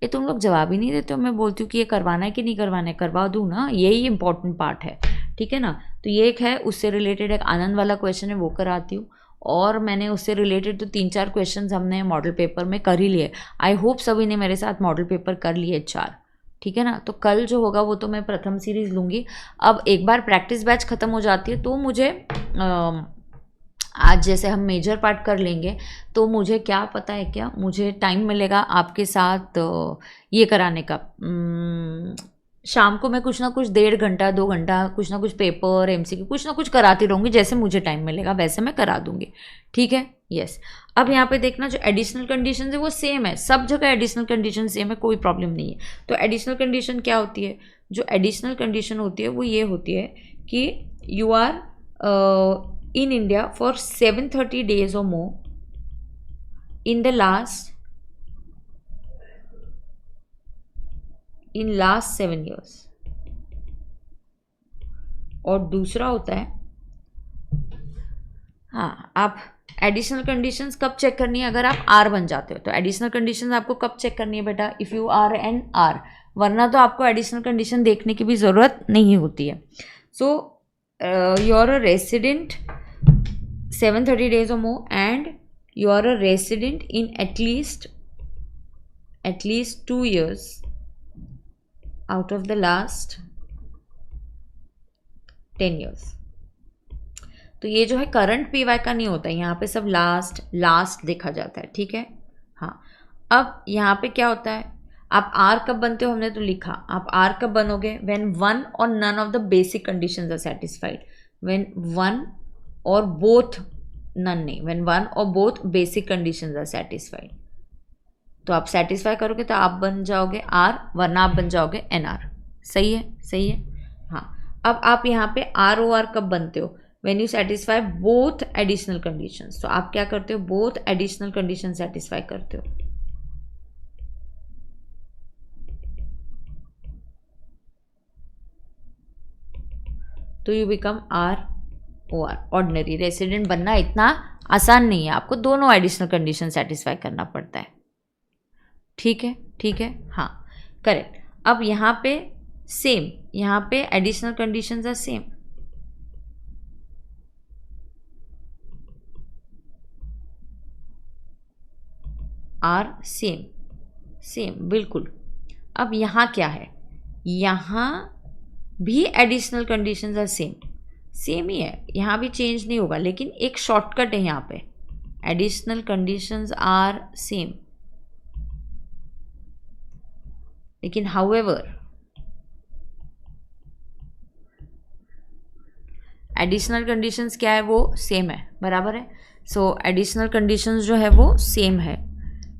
ये तुम लोग जवाब ही नहीं देते हो। मैं बोलती हूँ कि ये करवाना है कि नहीं करवाना है, करवा दूँ ना, यही इंपॉर्टेंट पार्ट है, ठीक है ना। तो ये एक है, उससे रिलेटेड एक आनंद वाला क्वेश्चन है, वो कराती हूँ। और मैंने उससे रिलेटेड तो 3-4 क्वेश्चंस हमने मॉडल पेपर में कर ही लिए। आई होप सभी ने मेरे साथ मॉडल पेपर कर लिए 4, ठीक है ना। तो कल जो होगा वो तो मैं प्रथम सीरीज़ लूँगी। अब एक बार प्रैक्टिस बैच ख़त्म हो जाती है तो मुझे आज जैसे हम मेजर पार्ट कर लेंगे तो मुझे क्या पता है क्या, मुझे टाइम मिलेगा आपके साथ ये कराने का। शाम को मैं कुछ ना कुछ 1.5 घंटा 2 घंटा कुछ ना कुछ पेपर MCQ कुछ ना कुछ कराती रहूँगी, जैसे मुझे टाइम मिलेगा वैसे मैं करा दूँगी, ठीक है। यस, अब यहाँ पे देखना, जो एडिशनल कंडीशन है वो सेम है, सब जगह एडिशनल कंडीशन सेम है, कोई प्रॉब्लम नहीं है। तो एडिशनल कंडीशन क्या होती है? जो एडिशनल कंडीशन होती है वो ये होती है कि you are in India for 730 days or more in the last 7 years। और दूसरा होता है, हाँ, आप एडिशनल कंडीशंस कब चेक करनी है? अगर आप आर बन जाते हो तो एडिशनल कंडीशंस आपको कब चेक करनी है बेटा? If you are N R, वरना तो आपको एडिशनल कंडीशन देखने की भी ज़रूरत नहीं होती है। So you are a resident 730 days or more and you are a resident in at least 2 years out of the last 10 years। तो ये जो है करंट PY का नहीं होता है, यहाँ पे सब लास्ट देखा जाता है, ठीक है। हाँ, अब यहाँ पे क्या होता है? आप आर कब बनते हो हमने तो लिखा। आप आर कब बनोगे? When one or none of the basic conditions are satisfied. When one or both, none नहीं, when one or both basic conditions are satisfied. तो आप सेटिस्फाई करोगे तो आप बन जाओगे आर, वरना आप बन जाओगे NR। सही है, सही है। हाँ, अब आप यहाँ पे ROR कब बनते हो? When you satisfy both additional conditions. तो आप क्या करते हो? बोथ एडिशनल कंडीशन सेटिस्फाई करते हो। तो you become ROR, ordinary resident. बनना इतना आसान नहीं है, आपको दोनों एडिशनल कंडीशन सेटिस्फाई करना पड़ता है, ठीक है, ठीक है। हाँ, करेक्ट। अब यहाँ पे सेम, यहाँ पे additional conditions are same. Are same बिल्कुल। अब यहाँ क्या है? यहाँ भी एडिशनल कंडीशंस आर सेम ही है, यहाँ भी चेंज नहीं होगा, लेकिन एक शॉर्टकट है यहाँ पे। एडिशनल कंडीशंस आर सेम, लेकिन हाउएवर एडिशनल कंडीशंस क्या है? वो सेम है, बराबर है। सो एडिशनल कंडीशंस जो है वो सेम है,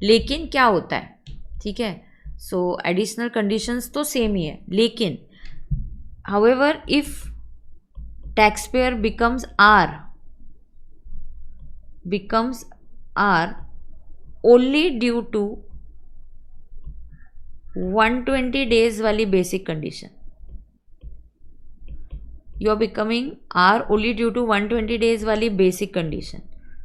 लेकिन क्या होता है, ठीक है। सो एडिशनल कंडीशंस तो सेम ही है, लेकिन however if taxpayer becomes R only due to 120 days वाली basic condition. You are becoming R only due to 120 days वाली बेसिक कंडीशन।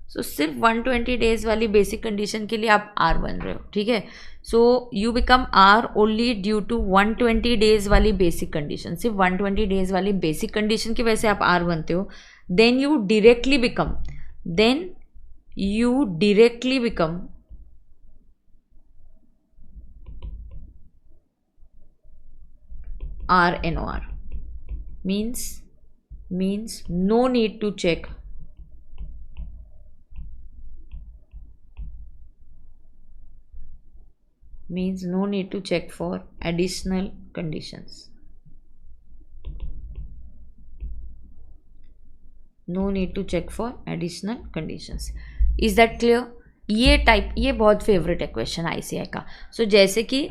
सो सिर्फ 120 डेज वाली बेसिक कंडीशन के लिए आप R बन रहे हो, ठीक है। So you become R only due to 120 days वाली बेसिक कंडीशन। सिर्फ 120 डेज वाली बेसिक कंडीशन की वजह से आप R बनते हो। then you directly become RNOR. Means no need to check. Means no need to check for additional conditions. No need to check for additional conditions. Is that clear? ये बहुत फेवरेट है क्वेश्चन ICI का. So जैसे कि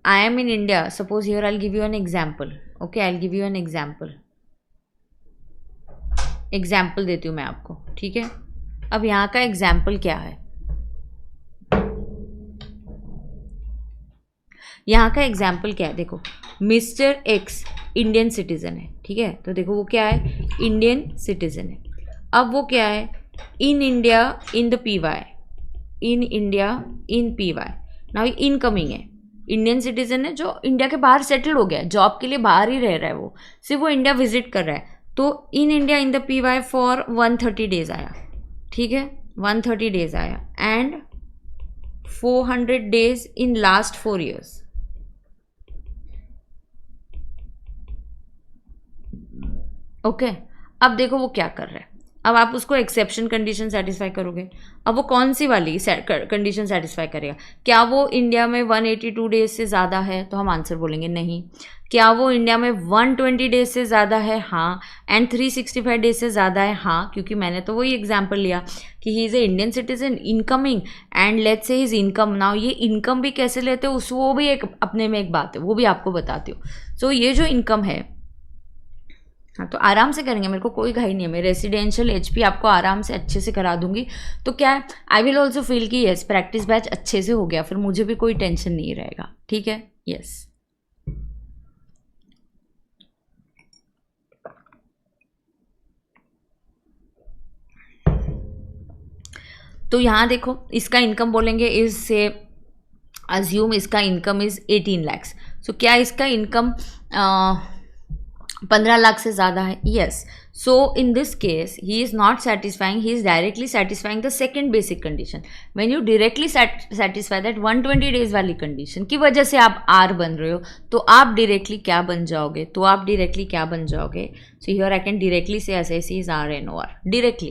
I am in India. Suppose here I'll give you an example. Okay, I'll give you an example. Example देती हूँ मैं आपको, ठीक है. अब यहाँ का एग्जाम्पल क्या है? यहाँ का एग्जाम्पल क्या है? देखो, मिस्टर एक्स इंडियन सिटीजन है, ठीक है. तो देखो वो क्या है? इंडियन सिटीजन है. अब वो क्या है? In India in the PY. In India in PY. Now incoming है. इंडियन सिटीजन है जो इंडिया के बाहर सेटल हो गया है, जॉब के लिए बाहर ही रह रहा है वो, सिर्फ वो इंडिया विजिट कर रहा है. तो इन India in the PY for 130 days आया, ठीक है. 130 डेज आया and 400 days in last 4 years. Okay. अब देखो वो क्या कर रहा है. अब आप उसको एक्सेप्शन कंडीशन सेटिस्फाई करोगे. अब वो कौन सी वाली कंडीशन सेटिस्फाई करेगा? क्या वो इंडिया में 182 डेज से ज़्यादा है? तो हम आंसर बोलेंगे नहीं. क्या वो इंडिया में 120 डेज से ज़्यादा है? हाँ. एंड 365 डेज से ज़्यादा है? हाँ. क्योंकि मैंने तो वही एग्जाम्पल लिया कि ही is a Indian citizen incoming and let's say his income. Now ये इनकम भी कैसे लेते हो, वो भी एक अपने में एक बात है, वो भी आपको बताती हूँ. सो ये जो इनकम है, हाँ, तो आराम से करेंगे, मेरे को कोई घाई नहीं है. मैं रेसिडेंशियल HP आपको आराम से अच्छे से करा दूंगी. तो क्या है, आई विल ऑल्सो फील कि यस प्रैक्टिस बैच अच्छे से हो गया, फिर मुझे भी कोई टेंशन नहीं रहेगा. ठीक है. यस. तो यहाँ देखो, इसका इनकम बोलेंगे इज से अज्यूम इसका इनकम इज 18 lakhs. सो क्या इसका इनकम 15 लाख से ज़्यादा है? Yes. So in this case he is not satisfying, he is directly satisfying the second basic condition. When you directly satisfy that 120 days वाली कंडीशन की वजह से आप R बन रहे हो, तो आप डायरेक्टली क्या बन जाओगे? So here I can directly say SSC is RNOR directly,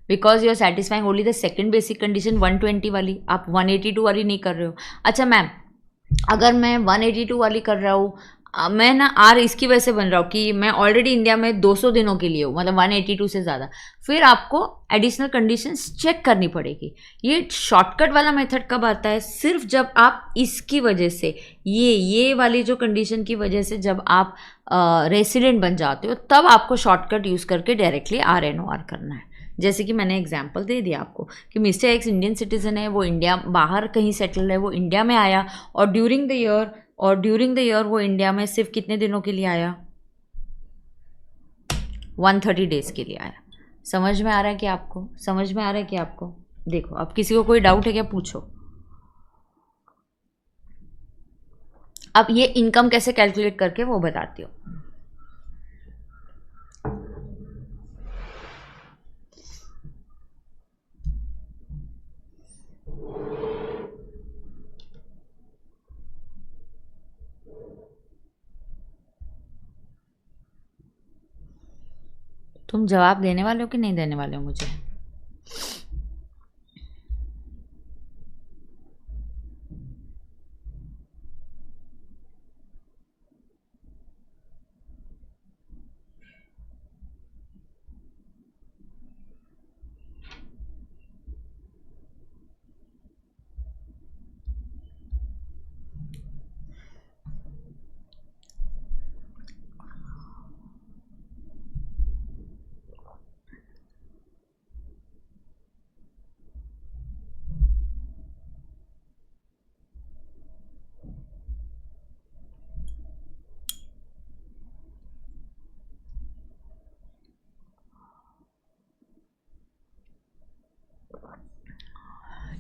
because you are satisfying only the second basic condition 120 वाली. आप 182 वाली नहीं कर रहे हो. अच्छा मैम, अगर मैं 182 वाली कर रहा हूँ, मैं ना R इसकी वजह से बन रहा हूँ कि मैं ऑलरेडी इंडिया में 200 दिनों के लिए हूँ, मतलब 182 से ज़्यादा, फिर आपको एडिशनल कंडीशंस चेक करनी पड़ेगी. ये शॉर्टकट वाला मेथड कब आता है? सिर्फ जब आप इसकी वजह से, ये वाली जो कंडीशन की वजह से जब आप रेसिडेंट बन जाते हो, तब आपको शॉर्टकट यूज़ करके डायरेक्टली RNOR करना है. जैसे कि मैंने एग्जाम्पल दे दिया आपको कि मिस्टर एक्स इंडियन सिटीजन है, वो इंडिया बाहर कहीं सेटल है, वो इंडिया में आया और ड्यूरिंग द ईयर वो इंडिया में सिर्फ कितने दिनों के लिए आया? 130 डेज के लिए आया. समझ में आ रहा है कि आपको? देखो, अब किसी को कोई डाउट है क्या? पूछो. अब ये इनकम कैसे कैलकुलेट करके वो बताती हूँ. तुम जवाब देने वाले हो कि नहीं देने वाले हो मुझे?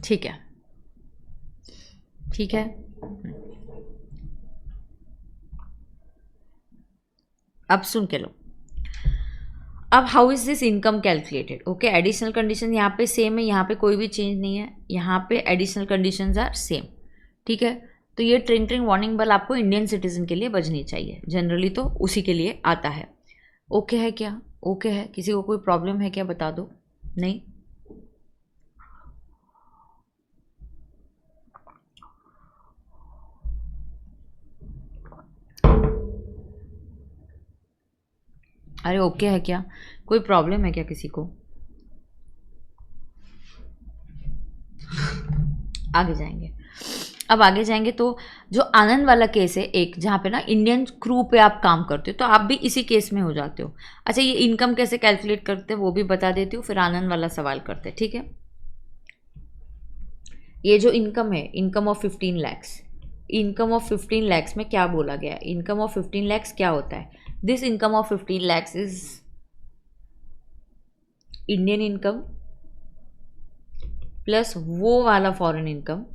ठीक है. अब सुन के लो. अब how is this income calculated? Okay, additional condition यहाँ पे सेम है, यहाँ पे कोई भी चेंज नहीं है, यहाँ पे एडिशनल कंडीशंस आर सेम, ठीक है। तो ये ट्रिंग ट्रिंग वार्निंग बेल आपको इंडियन सिटीजन के लिए बजनी चाहिए, जनरली तो उसी के लिए आता है। ओके है क्या? ओके है। किसी को कोई प्रॉब्लम है क्या, बता दो। नहीं? अरे ओके है क्या? कोई प्रॉब्लम है क्या किसी को? आगे जाएंगे। अब आगे जाएंगे तो जो आनंद वाला केस है एक, जहाँ पे ना इंडियन क्रू पे आप काम करते हो, तो आप भी इसी केस में हो जाते हो। अच्छा, ये इनकम कैसे कैलकुलेट करते हैं वो भी बता देती हूँ, फिर आनंद वाला सवाल करते हैं, ठीक है। ये जो इनकम है, income of 15 lakhs, income of 15 lakhs में क्या बोला गया है? इनकम ऑफ 15 लैक्स क्या होता है? This income of 15 lakhs is Indian income plus वो वाला foreign income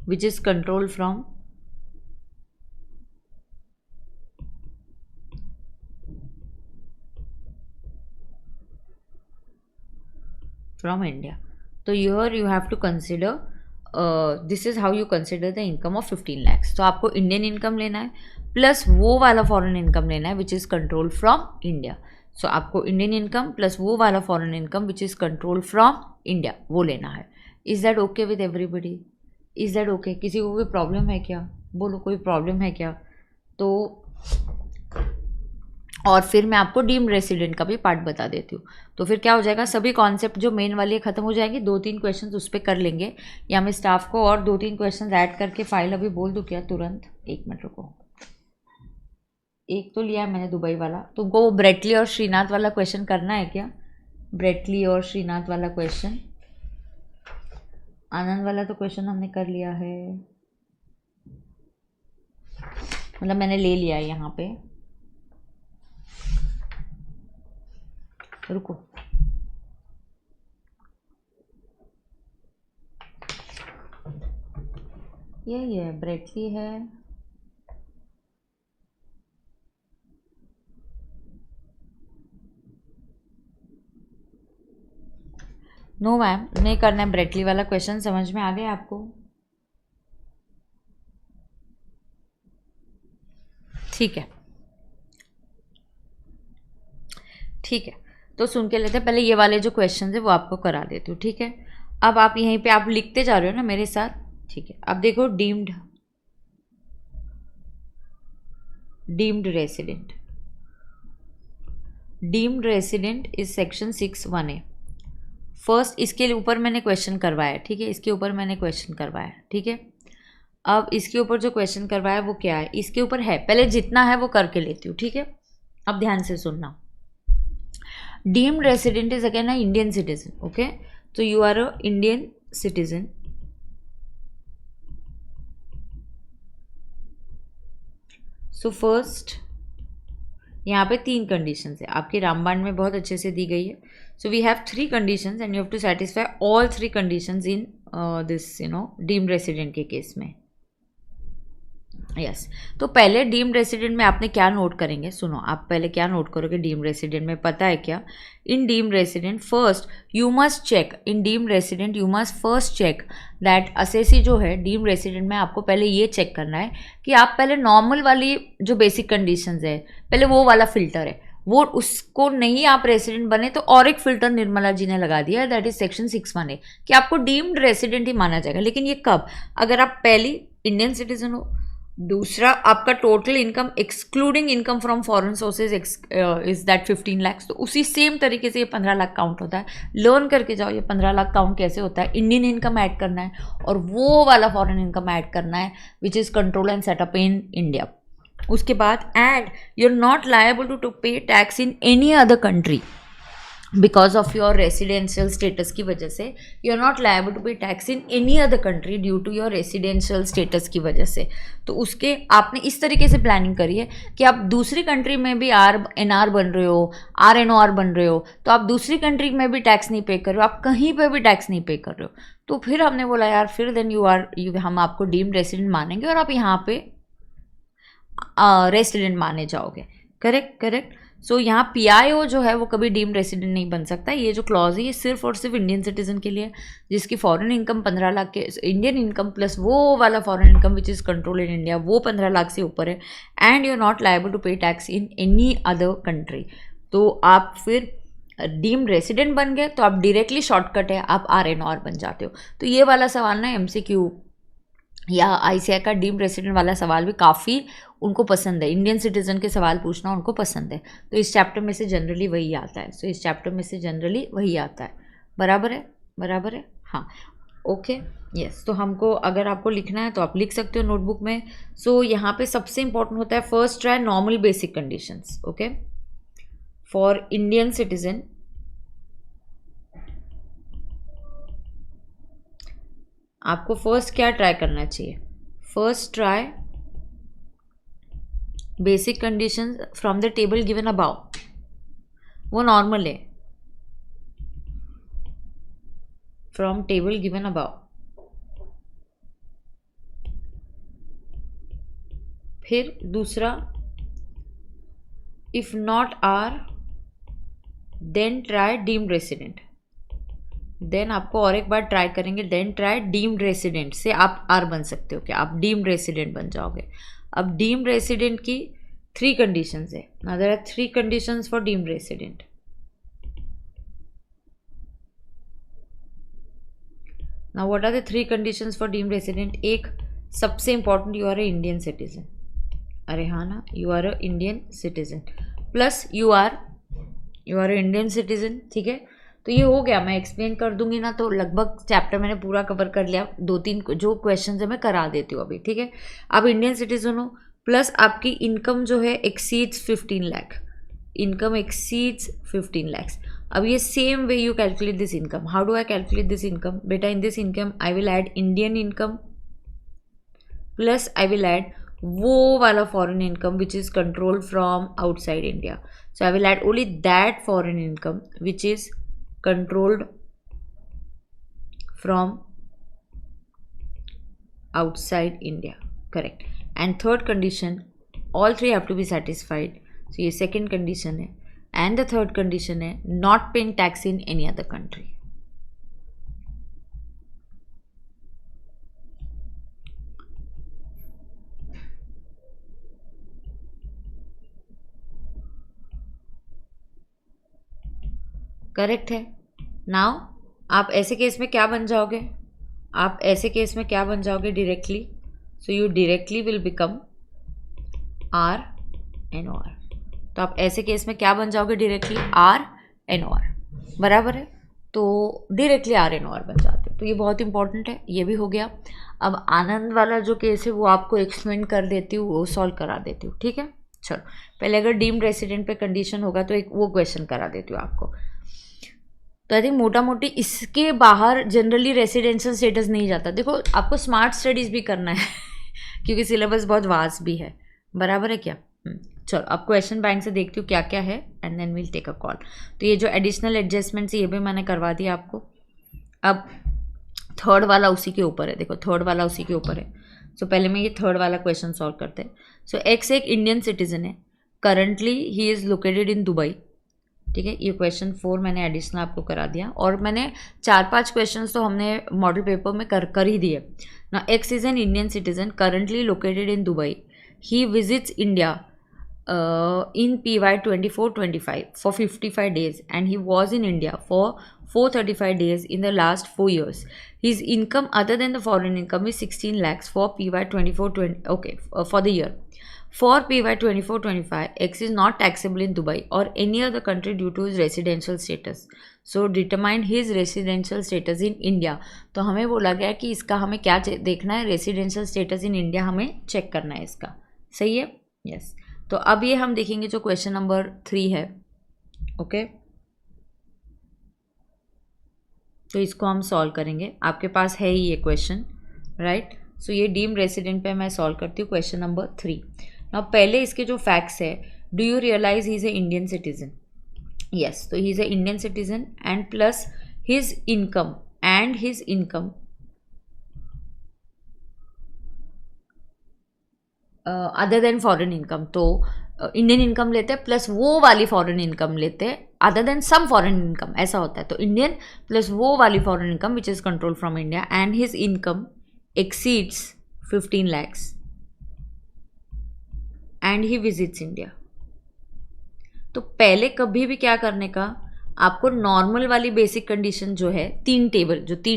which is controlled from India. So here you have to consider this is how you consider the income of 15 lakhs. तो आपको इंडियन इनकम लेना है प्लस वो वाला फॉरेन इनकम लेना है which is control from India. So आपको इंडियन इनकम प्लस वो वाला foreign income which is control from India वो लेना है। Is that okay with everybody? Is that okay? किसी को कोई प्रॉब्लम है क्या? बोलो, कोई प्रॉब्लम है क्या? तो और फिर मैं आपको डीम्ड रेसिडेंट का भी पार्ट बता देती हूँ। तो फिर क्या हो जाएगा, सभी कॉन्सेप्ट जो मेन वाले ख़त्म हो जाएंगे, 2-3 क्वेश्चन उस पर कर लेंगे, या मैं स्टाफ को और 2-3 क्वेश्चन ऐड करके फाइल अभी बोल दूँ क्या तुरंत? 1 मिनट रुको। एक तो लिया है मैंने दुबई वाला, तुमको वो ब्रेटली और श्रीनाथ वाला क्वेश्चन करना है क्या? ब्रेटली और श्रीनाथ वाला क्वेश्चन, आनंद वाला तो क्वेश्चन हमने कर लिया है, मतलब मैंने ले लिया है यहाँ पे। रुको, यही है, ब्रेटली है, नो मैम नहीं करना है ब्रेटली वाला क्वेश्चन। समझ में आ गया आपको? ठीक है, ठीक है, तो सुन के लेते हैं। पहले ये वाले जो क्वेश्चन है वो आपको करा देती हूँ, ठीक है। अब आप यहीं पे आप लिखते जा रहे हो ना मेरे साथ, ठीक है। अब देखो, deemed resident, deemed resident is section 6(1)(a). First इसके ऊपर मैंने क्वेश्चन करवाया, ठीक है, इसके ऊपर मैंने क्वेश्चन करवाया, ठीक है। अब इसके ऊपर जो क्वेश्चन करवाया वो क्या है, इसके ऊपर है, पहले जितना है वो करके लेती हूँ, ठीक है। अब ध्यान से सुनना। Deemed resident is again a Indian citizen, okay. तो you are a Indian citizen, so first यहाँ पे 3 कंडीशंस है, आपके रामबाण में बहुत अच्छे से दी गई है। So we have 3 conditions and you have to satisfy all 3 conditions in this deemed resident के केस में। यस तो पहले डीम्ड रेसिडेंट में आपने क्या नोट करेंगे, सुनो, आप पहले क्या नोट करोगे डीम्ड रेसिडेंट में, पता है क्या? In deemed resident first you must check, in deemed resident you must first check that assessee जो है डीम्ड रेसिडेंट में, आपको पहले ये चेक करना है कि आप पहले नॉर्मल वाली जो बेसिक कंडीशंस है पहले वो वाला फिल्टर है, वो उसको नहीं आप रेसिडेंट बने तो और एक फिल्टर निर्मला जी ने लगा दिया, दैट इज सेक्शन 6(1)(a) कि आपको डीम्ड रेसिडेंट ही माना जाएगा। लेकिन ये कब? अगर आप पहली इंडियन सिटीजन हो, दूसरा आपका total income excluding income from foreign sources is that 15 lakh, तो उसी सेम तरीके से ये 15 लाख काउंट होता है। लर्न करके जाओ ये 15 लाख काउंट कैसे होता है। इंडियन इनकम ऐड करना है और वो वाला फॉरेन इनकम ऐड करना है which is control and setup in India. उसके बाद and you are not liable to pay tax in any other country because of your residential status की वजह से, you are not liable to pay tax in any other country due to your residential status की वजह से। तो उसके आपने इस तरीके से प्लानिंग करी है कि आप दूसरी कंट्री में भी RNR बन रहे हो, RNOR बन रहे हो, तो आप दूसरी कंट्री में भी टैक्स नहीं पे कर रहे हो, आप कहीं पे भी टैक्स नहीं पे कर रहे हो। तो फिर हमने बोला यार फिर देन हम आपको डीम्ड रेसिडेंट मानेंगे और आप यहाँ पे रेसिडेंट माने जाओगे। Correct correct. सो यहाँ PIO जो है वो कभी डीम्ड रेसिडेंट नहीं बन सकता। ये जो क्लॉज है ये सिर्फ और सिर्फ इंडियन सिटीजन के लिए, जिसकी फॉरेन इनकम 15 लाख के, इंडियन इनकम प्लस वो वाला foreign income which is control in India वो 15 लाख से ऊपर है, and you are not liable to pay tax in any other country. तो आप फिर डीम्ड रेसिडेंट बन गए तो आप डायरेक्टली शॉर्टकट है, आप RNR बन जाते हो। तो ये वाला सवाल ना MCQ या ICI का डीम्ड रेसिडेंट वाला सवाल भी काफ़ी उनको पसंद है, इंडियन सिटीजन के सवाल पूछना उनको पसंद है। तो इस चैप्टर में से जनरली वही आता है। सो इस चैप्टर में से जनरली वही आता है। बराबर है, बराबर है, हाँ ओके यस। तो हमको अगर आपको लिखना है तो आप लिख सकते हो नोटबुक में। सो यहाँ पे सबसे इंपॉर्टेंट होता है first try normal basic conditions. Okay, for Indian citizen आपको फर्स्ट क्या ट्राई करना चाहिए? First try basic conditions from the table given above, वो नॉर्मल है, फ्रॉम टेबल गिवन अबाउ। फिर दूसरा, if not R then try deemed resident. Then आपको और एक बार ट्राई करेंगे, देन ट्राई डीम्ड रेसिडेंट से आप आर बन सकते हो, क्या आप डीम्ड रेसिडेंट बन जाओगे। अब डीम्ड रेसिडेंट की 3 कंडीशंस है। Now there are 3 conditions for deemed resident. Now what are the 3 conditions for deemed resident? एक सबसे important, you are a Indian citizen. अरे हाँ ना, you are a Indian citizen plus you are Indian citizen. ठीक है, तो ये हो गया। मैं एक्सप्लेन कर दूंगी ना तो लगभग चैप्टर मैंने पूरा कवर कर लिया। 2-3 जो क्वेश्चन है मैं करा देती हूँ अभी। ठीक है, आप इंडियन सिटीजन हो प्लस आपकी इनकम जो है exceeds 15 lakh, income exceeds 15 lakh. अब ये same way you calculate this income. How do I calculate this income? बेटा in this income I will add Indian income plus I will add वो वाला foreign income which is control from outside India. So I will add only that foreign income which is controlled from outside India. Correct. And third condition, all 3 have to be satisfied. So ये second condition है, and the third condition है not paying tax in any other country. Correct है। नाउ आप ऐसे केस में क्या बन जाओगे? आप ऐसे केस में क्या बन जाओगे directly? So you directly will become RNR। तो आप ऐसे केस में क्या बन जाओगे डायरेक्टली? RNR। बराबर है, तो डायरेक्टली RNR बन जाते हो। तो ये बहुत इंपॉर्टेंट है, ये भी हो गया। अब आनंद वाला जो केस है वो आपको एक्सप्लेन कर देती हूँ, वो सॉल्व करा देती हूँ। ठीक है, चलो पहले अगर डीम्ड रेसिडेंट पे कंडीशन होगा तो एक वो क्वेश्चन करा देती हूँ आपको। तो आई थिंक मोटा मोटी इसके बाहर जनरली रेसिडेंशियल स्टेटस नहीं जाता। देखो आपको स्मार्ट स्टडीज़ भी करना है क्योंकि सिलेबस बहुत वास्ट भी है। बराबर है क्या? चलो अब क्वेश्चन बैंक से देखती हूँ क्या क्या है, and then will take a call. तो ये जो एडिशनल एडजस्टमेंट्स ये भी मैंने करवा दिया आपको। अब थर्ड वाला उसी के ऊपर है। देखो थर्ड वाला उसी के ऊपर है। सो पहले मैं ये थर्ड वाला क्वेश्चन सॉल्व करते हैं। सो एक्स एक इंडियन सिटीजन है, currently he is located in Dubai. ठीक है, ये क्वेश्चन 4 मैंने एडिशनल आपको करा दिया, और मैंने 4-5 क्वेश्चन तो हमने मॉडल पेपर में कर ही दिए ना। X is an Indian citizen currently located in Dubai. He visits India in PY 24-25 for 55 days, and he was in India for 435 days in the last 4 years. His income other than the foreign income is 16 lakhs for PY 24-20, okay, for the year. For PY 24-25, X is not taxable in Dubai or any other country due to his residential status. So determine his residential status in India. तो हमें बोला गया कि इसका हमें क्या देखना है? रेसिडेंशियल स्टेटस इन इंडिया हमें चेक करना है इसका। सही है, यस। तो अब ये हम देखेंगे जो क्वेश्चन नंबर 3 है। ओके, तो इसको हम सॉल्व करेंगे। आपके पास है ही ये क्वेश्चन, राइट? सो ये डीम्ड रेसिडेंट पे मैं सॉल्व करती हूँ क्वेश्चन नंबर 3। नाउ पहले इसके जो फैक्ट्स है, do you realize he is a Indian citizen? Yes, तो he is a Indian citizen and plus his income other than foreign income, तो इंडियन इनकम लेते हैं प्लस वो वाली फॉरेन इनकम लेते हैं other than some foreign income, ऐसा होता है। तो इंडियन प्लस वो वाली foreign income which is control from India and his income exceeds 15 lakhs and he visits India. तो पहले कभी भी क्या करने का, आपको नॉर्मल वाली बेसिक कंडीशन जो है, तीन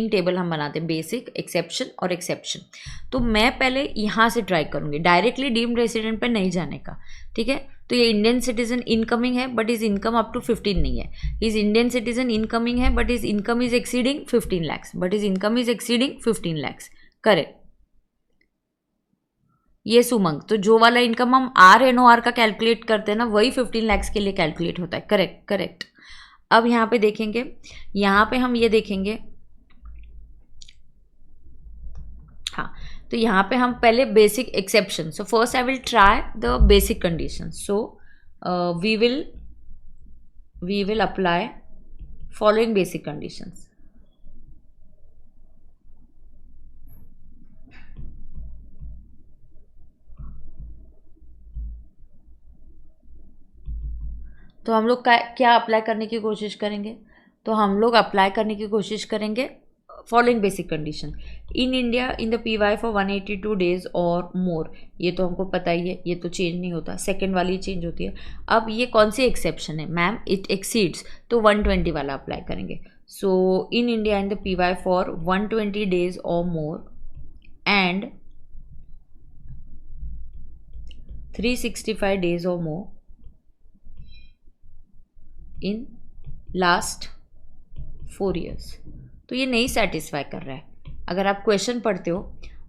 टेबल हम बनाते हैं, बेसिक, एक्सेप्शन और एक्सेप्शन। तो मैं पहले यहाँ से ट्राई करूँगी, डायरेक्टली डीम्ड रेसिडेंट पे नहीं जाने का, ठीक है। तो ये इंडियन सिटीजन इनकमिंग है but is income up to 15 नहीं है, इज इंडियन सिटीजन इनकमिंग है but is income is exceeding 15 lakhs, but is income is exceeding 15 lakhs, correct. ये सुमंग, तो जो वाला इनकम हम RNOR का कैलकुलेट करते हैं ना, वही 15 lakhs के लिए कैलकुलेट होता है, करेक्ट करेक्ट। अब यहाँ पे देखेंगे, यहाँ पे हम ये देखेंगे, हाँ, तो यहाँ पे हम पहले basic exception, so first I will try the basic condition, so we will apply following basic conditions. तो हम लोग क्या अप्लाई करने की कोशिश करेंगे, तो हम लोग अप्लाई करने की कोशिश करेंगे following basic condition. In India in the PY for 182 days or मोर, ये तो हमको पता ही है, ये तो चेंज नहीं होता, सेकेंड वाली चेंज होती है। अब ये कौन सी एक्सेप्शन है मैम, इट एक्सीड्स, तो 120 वाला अप्लाई करेंगे। So in India in the PY for 120 days or more and 365 days or more in last 4 years। तो ये नहीं सेटिस्फाई कर रहा है। अगर आप क्वेश्चन पढ़ते हो,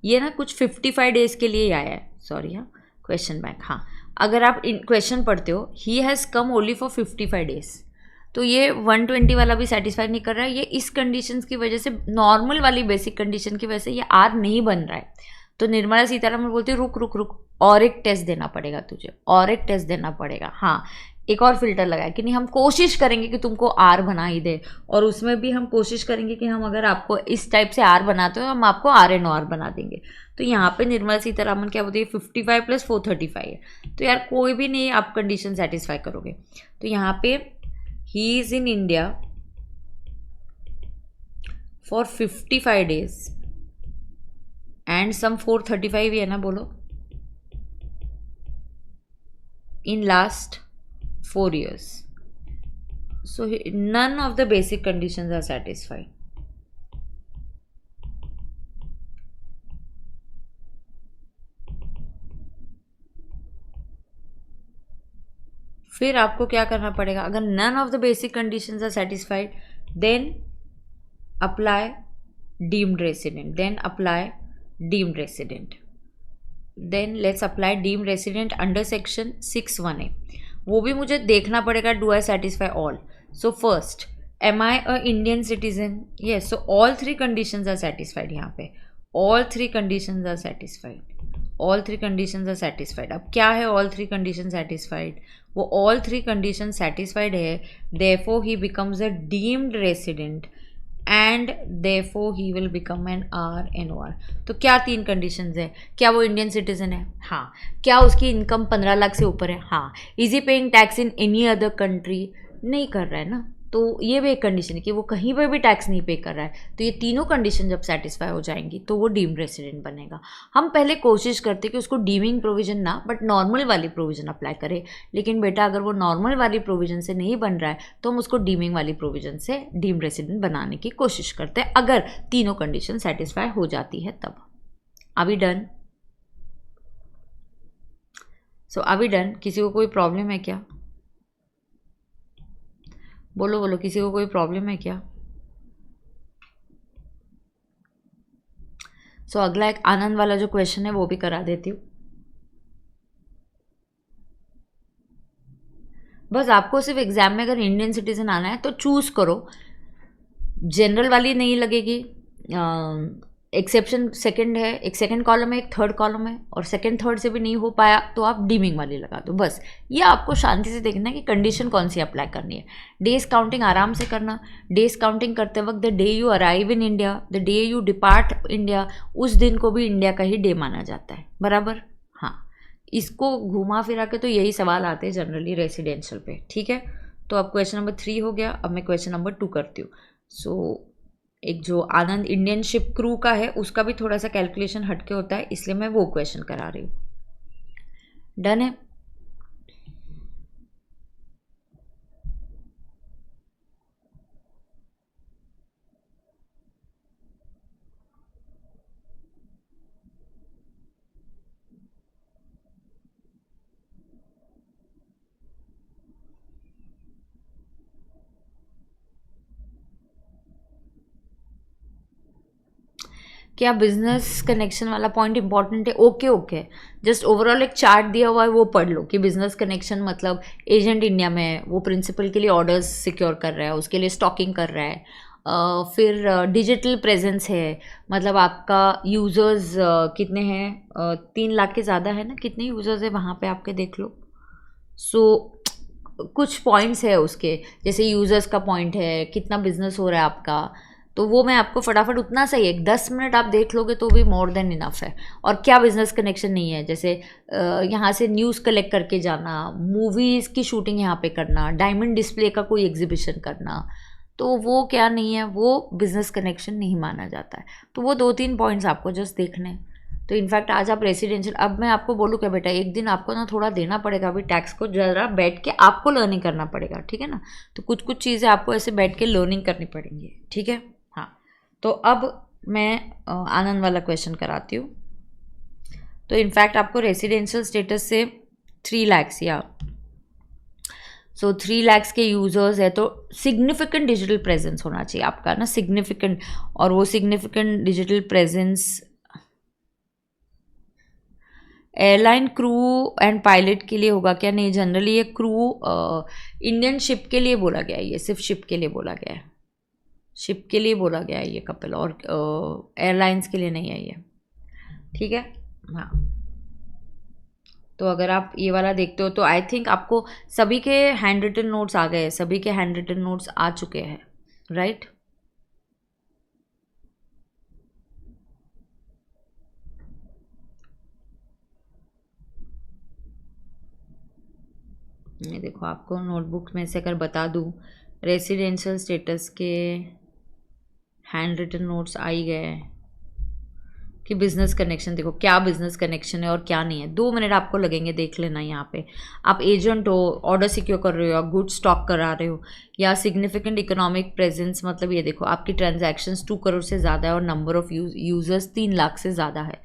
ये ना कुछ 55 days के लिए आया है, सॉरी, हाँ, क्वेश्चन बैंक, हाँ, अगर आप क्वेश्चन पढ़ते हो, he has come only for 55 days, तो ये 120 वाला भी सेटिस्फाई नहीं कर रहा है। ये इस कंडीशन की वजह से, नॉर्मल वाली बेसिक कंडीशन की वजह से ये R नहीं बन रहा है। तो निर्मला सीतारमण बोलती है रुक रुक रुक, और एक टेस्ट देना पड़ेगा तुझे, और एक टेस्ट देना पड़ेगा, हाँ, एक और फिल्टर लगाए कि नहीं, हम कोशिश करेंगे कि तुमको R बना ही दे, और उसमें भी हम कोशिश करेंगे कि हम अगर आपको इस टाइप से R बनाते हो, हम आपको RNOR बना देंगे। तो यहाँ पे निर्मला सीतारमण क्या बोलती है, 55 + 435 है, तो यार कोई भी नहीं आप कंडीशन सेटिस्फाई करोगे। तो यहाँ पे he is in India for 55 days and some 435 ही है ना, बोलो, in last 4 years. So none of the basic conditions are satisfied. फिर आपको क्या करना पड़ेगा, अगर none of the basic conditions are satisfied, then apply deemed resident, then apply deemed resident. Then let's apply deemed resident under section 6(1)(a). वो भी मुझे देखना पड़ेगा, do I satisfy all. So first, am I a Indian citizen, yes, so all 3 conditions are satisfied. यहाँ पे all 3 conditions are satisfied, all 3 conditions are satisfied. अब क्या है ऑल 3 कंडीशन सेटिस्फाइड, वो ऑल 3 कंडीशन सेटिस्फाइड है, therefore he becomes a deemed resident and therefore he will become an RNOR। तो क्या 3 कंडीशंस है, क्या वो इंडियन सिटीजन है, हाँ, क्या उसकी इनकम 15 लाख से ऊपर है, हाँ, is he paying tax in any other country, नहीं कर रहा है ना, तो ये भी एक कंडीशन है कि वो कहीं पर भी टैक्स नहीं पे कर रहा है। तो ये तीनों कंडीशन जब सेटिस्फाई हो जाएंगी तो वो डीम्ड रेसिडेंट बनेगा। हम पहले कोशिश करते कि उसको डीमिंग प्रोविजन ना, बट नॉर्मल वाली प्रोविजन अप्लाई करें, लेकिन बेटा अगर वो नॉर्मल वाली प्रोविजन से नहीं बन रहा है तो हम उसको डीमिंग वाली प्रोविजन से डीम्ड रेसिडेंट बनाने की कोशिश करते हैं, अगर तीनों कंडीशन सेटिस्फाई हो जाती है तब। अभी डन, सो अभी डन। किसी को कोई प्रॉब्लम है क्या, बोलो बोलो, किसी को कोई प्रॉब्लम है क्या? सो अगला एक आनंद वाला जो क्वेश्चन है वो भी करा देती हूँ। बस आपको सिर्फ एग्जाम में अगर इंडियन सिटीजन आना है तो चूज करो, जनरल वाली नहीं लगेगी, एक्सेप्शन सेकंड है, एक सेकंड कॉलम है, एक थर्ड कॉलम है, और सेकंड थर्ड से भी नहीं हो पाया तो आप डीमिंग वाली लगा दो। बस ये आपको शांति से देखना है कि कंडीशन कौन सी अप्लाई करनी है। डेज काउंटिंग आराम से करना, डेज काउंटिंग करते वक्त the day you arrive in India, the day you depart India, उस दिन को भी इंडिया का ही डे माना जाता है, बराबर, हाँ, इसको घुमा फिरा के तो यही सवाल आते हैं जनरली रेसिडेंशियल पे, ठीक है। तो अब क्वेश्चन नंबर 3 हो गया, अब मैं क्वेश्चन नंबर 2 करती हूँ। सो एक जो आनंद इंडियन शिप क्रू का है उसका भी थोड़ा सा कैलकुलेशन हटके होता है, इसलिए मैं वो क्वेश्चन करा रही हूँ। डन है। क्या बिजनेस कनेक्शन वाला पॉइंट इंपॉर्टेंट है? ओके ओके, जस्ट ओवरऑल एक चार्ट दिया हुआ है वो पढ़ लो कि बिजनेस कनेक्शन मतलब एजेंट इंडिया में है, वो प्रिंसिपल के लिए ऑर्डर्स सिक्योर कर रहा है, उसके लिए स्टॉकिंग कर रहा है। फिर डिजिटल प्रेजेंस है, मतलब आपका यूज़र्स कितने हैं, 3 लाख के ज़्यादा है ना, कितने यूज़र्स है वहाँ पे आपके देख लो। सो कुछ पॉइंट्स है उसके, जैसे यूज़र्स का पॉइंट है, कितना बिजनेस हो रहा है आपका, तो वो मैं आपको फटाफट उतना सही है 10 मिनट आप देख लोगे तो भी मोर देन इनफ है। और क्या बिजनेस कनेक्शन नहीं है, जैसे यहाँ से न्यूज़ कलेक्ट करके जाना, मूवीज़ की शूटिंग यहाँ पे करना, डायमंड डिस्प्ले का कोई एग्जीबिशन करना, तो वो क्या नहीं है, वो बिजनेस कनेक्शन नहीं माना जाता है। तो वो 2-3 पॉइंट्स आपको जस्ट देखने हैं। तो इनफैक्ट आज आप रेसिडेंशियल, अब मैं आपको बोलूँ क्या बेटा, एक दिन आपको ना थोड़ा देना पड़ेगा अभी टैक्स को, ज़रा बैठ के आपको लर्निंग करना पड़ेगा, ठीक है ना। तो कुछ कुछ चीज़ें आपको ऐसे बैठ के लर्निंग करनी पड़ेंगी, ठीक है। हाँ, तो अब मैं आनंद वाला क्वेश्चन कराती हूँ। तो इनफैक्ट आपको रेसिडेंशियल स्टेटस से 3 lakhs या 3 lakhs के यूज़र्स है तो सिग्निफिकेंट डिजिटल प्रेजेंस होना चाहिए आपका ना, सिग्निफिकेंट। और वो significant digital presence airline crew and pilot के लिए होगा क्या? नहीं, जनरली ये क्रू इंडियन शिप के लिए बोला गया है, ये सिर्फ शिप के लिए बोला गया है, शिप के लिए बोला गया है ये कपल, और एयरलाइंस के लिए नहीं है ये, ठीक है। हाँ, तो अगर आप ये वाला देखते हो तो आई थिंक आपको सभी के हैंड रिटन नोट्स आ गए, सभी के हैंड रिटन नोट्स आ चुके हैं, राइट। ये देखो आपको नोटबुक में से अगर बता दूँ, रेसिडेंशियल स्टेटस के हैंड रिटन नोट्स आ ही गए हैं कि बिजनेस कनेक्शन देखो क्या बिजनेस कनेक्शन है और क्या नहीं है। 2 मिनट आपको लगेंगे, देख लेना। यहाँ पे आप एजेंट हो, ऑर्डर सिक्योर कर रहे हो, या गुड स्टॉक करा रहे हो, या सिग्निफिकेंट इकोनॉमिक प्रेजेंस, मतलब ये देखो आपकी ट्रांजैक्शंस 2 करोड़ से ज़्यादा है और नंबर ऑफ यूजर्स 3 लाख से ज़्यादा है,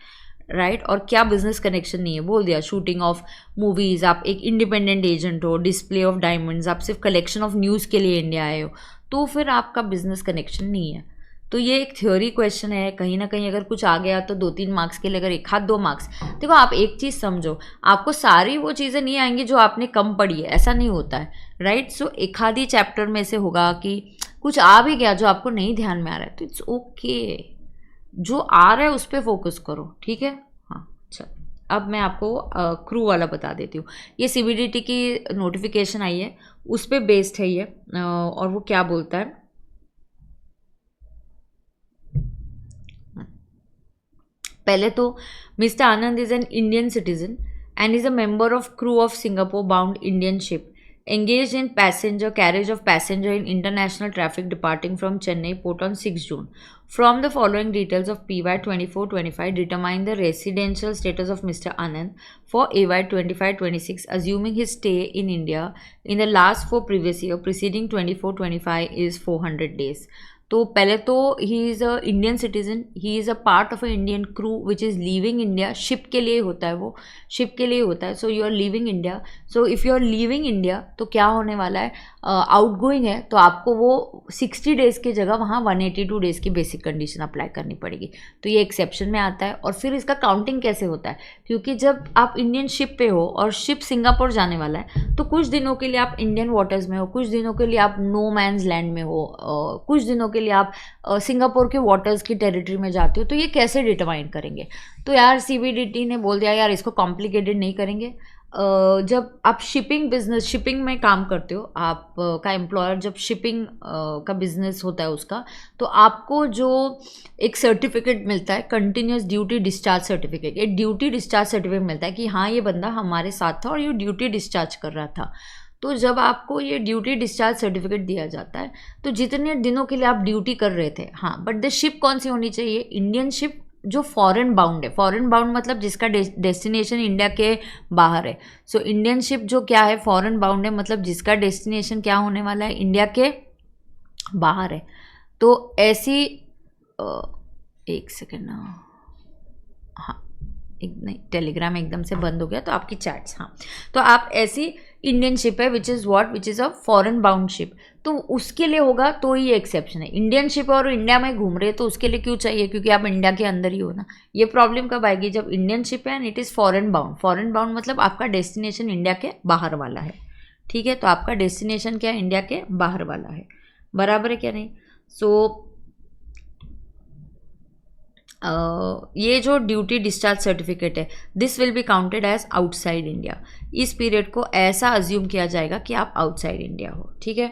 राइट। और क्या बिजनेस कनेक्शन नहीं है, बोल दिया शूटिंग ऑफ मूवीज़, आप एक इंडिपेंडेंट एजेंट हो, डिस्प्ले ऑफ डायमंड्स, आप सिर्फ कलेक्शन ऑफ न्यूज़ के लिए इंडिया आए हो, तो फिर आपका बिजनेस कनेक्शन नहीं है। तो ये एक थ्योरी क्वेश्चन है, कहीं ना कहीं अगर कुछ आ गया तो 2-3 मार्क्स के लिए, अगर 1-2 मार्क्स। देखो आप एक चीज़ समझो, आपको सारी वो चीज़ें नहीं आएंगी जो आपने कम पढ़ी है, ऐसा नहीं होता है, राइट। सो एक आधी चैप्टर में से होगा कि कुछ आ भी गया जो आपको नहीं ध्यान में आ रहा है, तो इट्स ओके, जो आ रहा है उस पर फोकस करो, ठीक है। हाँ, अच्छा, अब मैं आपको क्रू वाला बता देती हूँ। ये CBDT की नोटिफिकेशन आई है, उस पर बेस्ड है ये, और वो क्या बोलता है, पहले तो mister Anand is an Indian citizen and is a member of crew of Singapore bound Indian ship engaged in passenger carriage of passenger in international traffic departing from Chennai port on 6 June. From the following details of PY 24-25 determine the residential status of Mr. Anand for AY 25-26 assuming his stay in India in the last 4 previous year preceding 24-25 is 400 days. तो पहले तो he is a Indian citizen, he is a part of a Indian crew which is leaving India, ship के लिए होता है, वो शिप के लिए होता है। So you are leaving India, so if you are leaving India तो क्या होने वाला है, आउट गोइंग है तो आपको वो 60 डेज़ की जगह वहाँ 182 डेज़ की बेसिक कंडीशन अप्लाई करनी पड़ेगी। तो ये एक्सेप्शन में आता है। और फिर इसका काउंटिंग कैसे होता है, क्योंकि जब आप इंडियन शिप पे हो और शिप सिंगापुर जाने वाला है तो कुछ दिनों के लिए आप इंडियन वाटर्स में हो, कुछ दिनों के लिए आप नो मैन्स लैंड में हो, कुछ दिनों के लिए आप सिंगापुर के वाटर्स की टेरिटरी में जाते हो। तो ये कैसे डिटरमाइन करेंगे, तो यार CBDT ने बोल दिया यार इसको कॉम्प्लिकेटेड नहीं करेंगे, जब आप शिपिंग में काम करते हो, आप का एम्प्लॉयर जब शिपिंग का बिजनेस होता है उसका, तो आपको जो एक सर्टिफिकेट मिलता है, कंटिन्यूस ड्यूटी डिस्चार्ज सर्टिफिकेट, ये ड्यूटी डिस्चार्ज सर्टिफिकेट मिलता है कि हाँ ये बंदा हमारे साथ था और ये ड्यूटी डिस्चार्ज कर रहा था। तो जब आपको ये ड्यूटी डिस्चार्ज सर्टिफिकेट दिया जाता है, तो जितने दिनों के लिए आप ड्यूटी कर रहे थे, हाँ, बट द शिप कौन सी होनी चाहिए? इंडियन शिप जो फॉरेन बाउंड है। फॉरेन बाउंड मतलब जिसका डेस्टिनेशन इंडिया के बाहर है। सो इंडियन शिप जो क्या है, फॉरेन बाउंड है, मतलब जिसका डेस्टिनेशन क्या होने वाला है, इंडिया के बाहर है। तो ऐसी एक सेकेंड ना, हाँ, एक नहीं, टेलीग्राम एकदम से बंद हो गया तो आपकी चैट्स, हाँ, तो आप ऐसी इंडियन शिप है which is a foreign bound ship, तो उसके लिए होगा, तो ही एक्सेप्शन है। इंडियन शिप और इंडिया में घूम रहे तो उसके लिए क्यों चाहिए? क्योंकि आप इंडिया के अंदर ही हो ना। ये प्रॉब्लम कब आएगी? जब इंडियन शिप है and it is foreign bound. Foreign bound मतलब आपका डेस्टिनेशन इंडिया के बाहर वाला है, ठीक है? तो आपका डेस्टिनेशन क्या है? इंडिया के बाहर वाला है, बराबर है क्या नहीं? सो ये जो ड्यूटी डिस्चार्ज सर्टिफिकेट है, this will be counted as outside India. इस पीरियड को ऐसा अज्यूम किया जाएगा कि आप आउटसाइड इंडिया हो, ठीक है?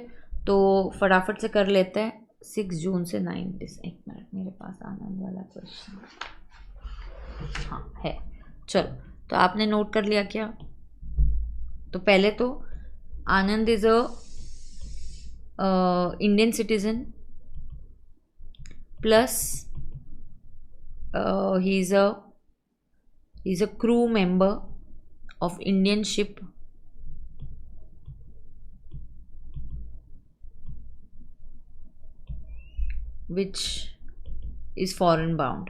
तो फटाफट से कर लेते हैं 6 जून से 9 दिसंबर। एक मिनट, मेरे पास आनंद वाला क्वेश्चन, हाँ है, चलो। तो आपने नोट कर लिया क्या? तो पहले तो Anand is a Indian citizen plus he's a crew member of Indian ship which is foreign bound.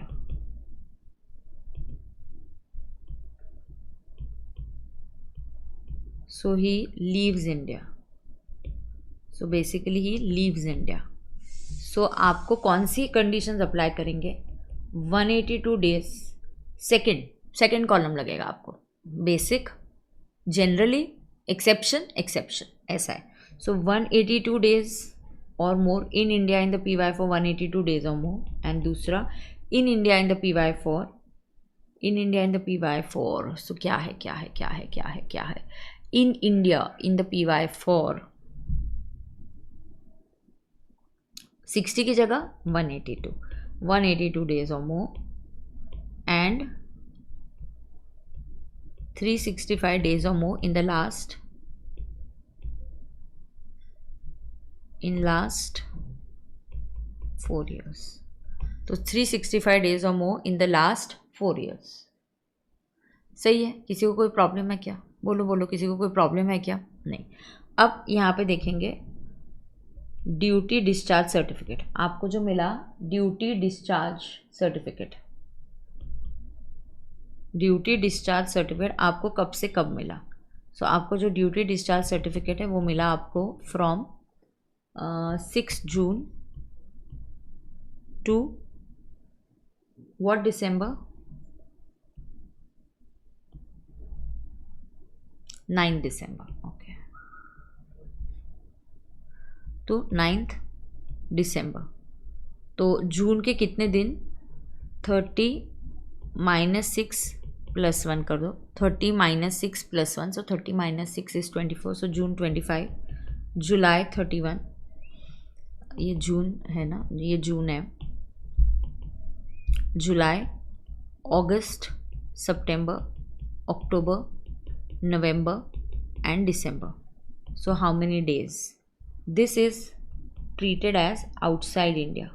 So he leaves India. So basically he leaves India. So आपको कौन सी कंडीशंस अप्लाई करेंगे? 182 डेज, सेकेंड कॉलम लगेगा आपको, बेसिक, जनरली, एक्सेप्शन, ऐसा है। सो 182 days or more in India in the PY for 182 days or more, and दूसरा in India in the PY for, so क्या है in India in the PY for 60 की जगह 182 days or more and 365 days or more in the last 4 years. तो 365 days or more in the last 4 years. सही है? किसी को कोई प्रॉब्लम है क्या? बोलो, किसी को कोई प्रॉब्लम है क्या? नहीं। अब यहाँ पे देखेंगे ड्यूटी डिस्चार्ज सर्टिफिकेट, आपको जो मिला ड्यूटी डिस्चार्ज सर्टिफिकेट आपको कब से कब मिला? सो आपको जो ड्यूटी डिस्चार्ज सर्टिफिकेट है वो मिला आपको from 6 June to what December? 9 December, okay, तो 9 दिसंबर। तो जून के कितने दिन? 30 - 6 + 1 कर दो, 30 - 6 + 1, सो 30 - 6 इज़ 24, सो जून 25, जुलाई 31, ये जून है ना, ये जून है, जुलाई, अगस्त, सितंबर, अक्टूबर, नवंबर एंड दिसंबर। So how many days? This is treated as outside India.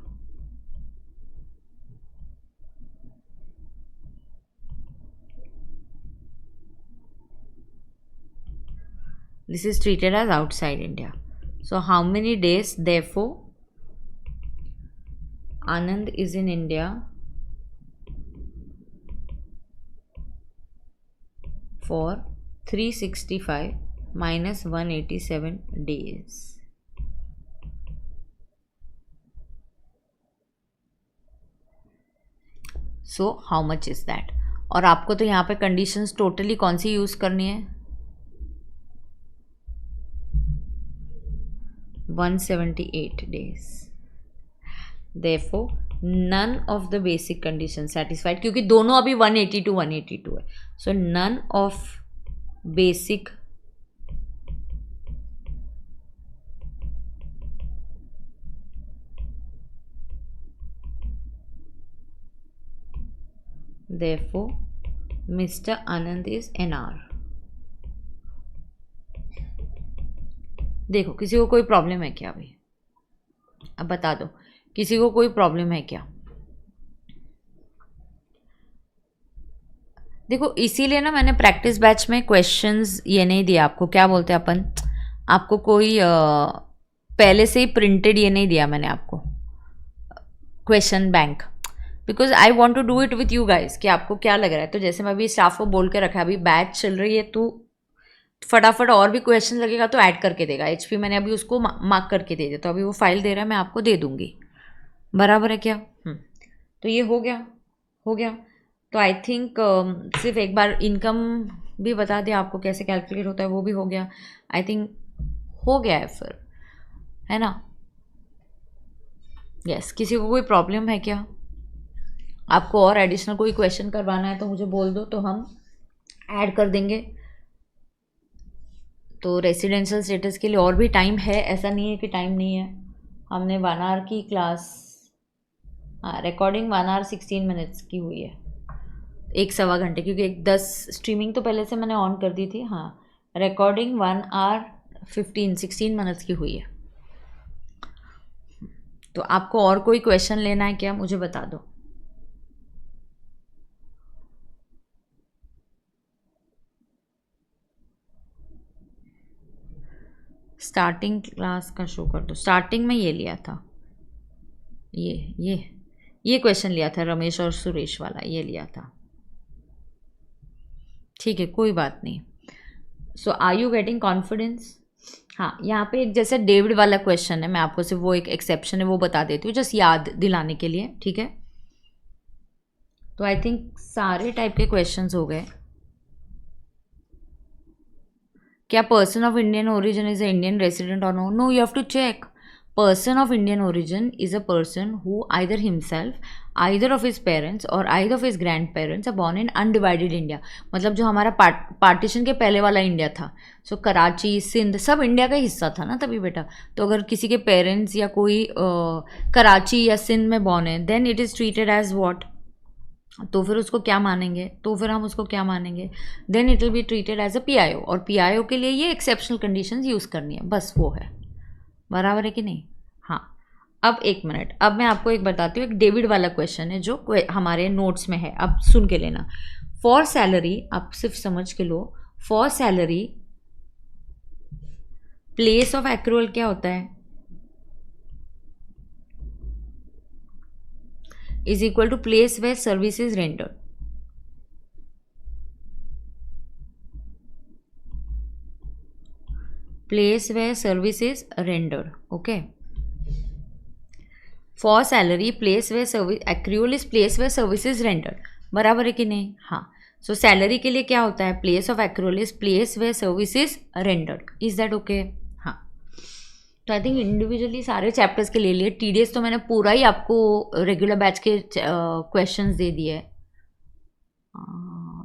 This is treated as outside India. So how many days therefore Anand is in India for 365 minus 187 days. So how much is that? और आपको तो यहाँ पे कंडीशंस टोटली कौन सी यूज़ करनी है? 178 days. Therefore none of the basic conditions satisfied, क्योंकि दोनों अभी 182 है, so none of basic therefore Mr. Anand is NR. देखो किसी को कोई प्रॉब्लम है क्या भाई, अब बता दो किसी को कोई प्रॉब्लम है क्या। देखो इसीलिए ना मैंने प्रैक्टिस बैच में क्वेश्चंस ये नहीं दिया आपको, क्या बोलते हैं अपन, आपको कोई पहले से ही प्रिंटेड ये नहीं दिया मैंने आपको question bank, because I want to do it with you guys कि आपको क्या लग रहा है। तो जैसे मैं अभी स्टाफ को बोल के रखा है, अभी बैच चल रही है तो फटाफट और भी क्वेश्चन लगेगा तो ऐड करके देगा। एचपी मैंने अभी उसको मार्क करके दे दिया, तो अभी वो फाइल दे रहा है, मैं आपको दे दूंगी, बराबर है क्या। तो ये हो गया, हो गया। तो आई थिंक सिर्फ एक बार इनकम भी बता दिया आपको कैसे कैलकुलेट होता है, वो भी हो गया। आई थिंक हो गया है फिर, है ना। यस, किसी को कोई प्रॉब्लम है क्या, आपको और एडिशनल कोई क्वेश्चन करवाना है तो मुझे बोल दो, तो हम ऐड कर देंगे। तो रेसिडेंशियल स्टेटस के लिए और भी टाइम है, ऐसा नहीं है कि टाइम नहीं है। हमने 1 आवर की क्लास, हाँ रिकॉर्डिंग 1 आवर 16 मिनट्स की हुई है, 1 सवा घंटे, क्योंकि 10 स्ट्रीमिंग तो पहले से मैंने ऑन कर दी थी। हाँ रिकॉर्डिंग 1 आवर 16 मिनट्स की हुई है। तो आपको और कोई क्वेश्चन लेना है क्या, मुझे बता दो। स्टार्टिंग क्लास का शो कर दो। स्टार्टिंग में ये लिया था, ये क्वेश्चन लिया था रमेश और सुरेश वाला, ये लिया था। ठीक है, कोई बात नहीं। सो आर यू गेटिंग कॉन्फिडेंस। हाँ यहाँ पे एक जैसे डेविड वाला क्वेश्चन है, मैं आपको सिर्फ वो एक एक्सेप्शन है वो बता देती हूँ, जस्ट याद दिलाने के लिए, ठीक है। तो आई थिंक सारे टाइप के क्वेश्चंस हो गए। क्या person of Indian origin is a Indian resident or no, no you have to check. Person of Indian origin is a person who either himself, either of his parents or either of his grandparents are born in undivided India. मतलब जो हमारा पार्टीशन के पहले वाला इंडिया था, सो कराची सिंध सब इंडिया का हिस्सा था ना तभी बेटा। तो अगर किसी के पेरेंट्स या कोई कराची या सिंध में बॉर्न है, then it is treated as what, तो फिर उसको क्या मानेंगे, तो फिर हम उसको क्या मानेंगे, then it will be treated as a PIO. और पीआईओ के लिए ये एक्सेप्शनल कंडीशंस यूज़ करनी है, बस वो है, बराबर है कि नहीं। हाँ अब एक मिनट, अब मैं आपको एक बताती हूँ, एक डेविड वाला क्वेश्चन है जो हमारे नोट्स में है, अब सुन के लेना। फॉर सैलरी, आप सिर्फ समझ के लो, for salary place of accrual क्या होता है, is equal to place where service is rendered. Place where service is rendered. Okay. For salary, place where service accrual is place where service is rendered. बराबर है कि नहीं। हाँ, सो सैलरी के लिए क्या होता है, place of accrual is place where service is rendered. Is that okay. हाँ, तो आई थिंक इंडिविजुअली सारे चैप्टर्स के ले लिए। टीडीएस तो मैंने पूरा ही आपको रेगुलर बैच के क्वेश्चंस दे दिए हैं,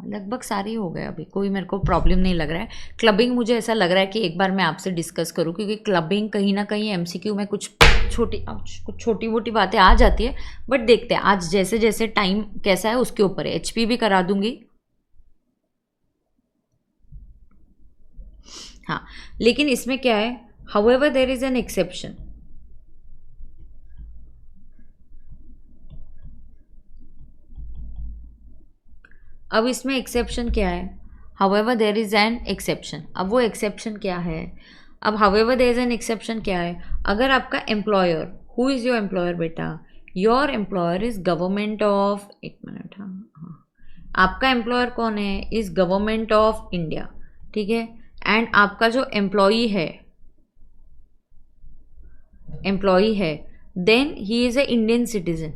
लगभग सारे ही हो गए, अभी कोई मेरे को प्रॉब्लम नहीं लग रहा है। क्लबिंग मुझे ऐसा लग रहा है कि एक बार मैं आपसे डिस्कस करूं, क्योंकि क्लबिंग कहीं ना कहीं एमसीक्यू में कुछ छोटी मोटी बातें आ जाती है, बट देखते हैं आज जैसे जैसे टाइम कैसा है उसके ऊपर है। एचपी भी करा दूंगी। हाँ लेकिन इसमें क्या है, however there is an exception. अब इसमें एक्सेप्शन क्या है, however there is an exception। अब वो एक्सेप्शन क्या है, अब however there is an exception क्या है, अगर आपका employer, who is your employer बेटा, your employer is government of, एक मिनट, हाँ आपका एम्प्लॉयर कौन है, इज गवर्नमेंट ऑफ इंडिया, ठीक है। एंड आपका जो एम्प्लॉई है then he is a Indian citizen,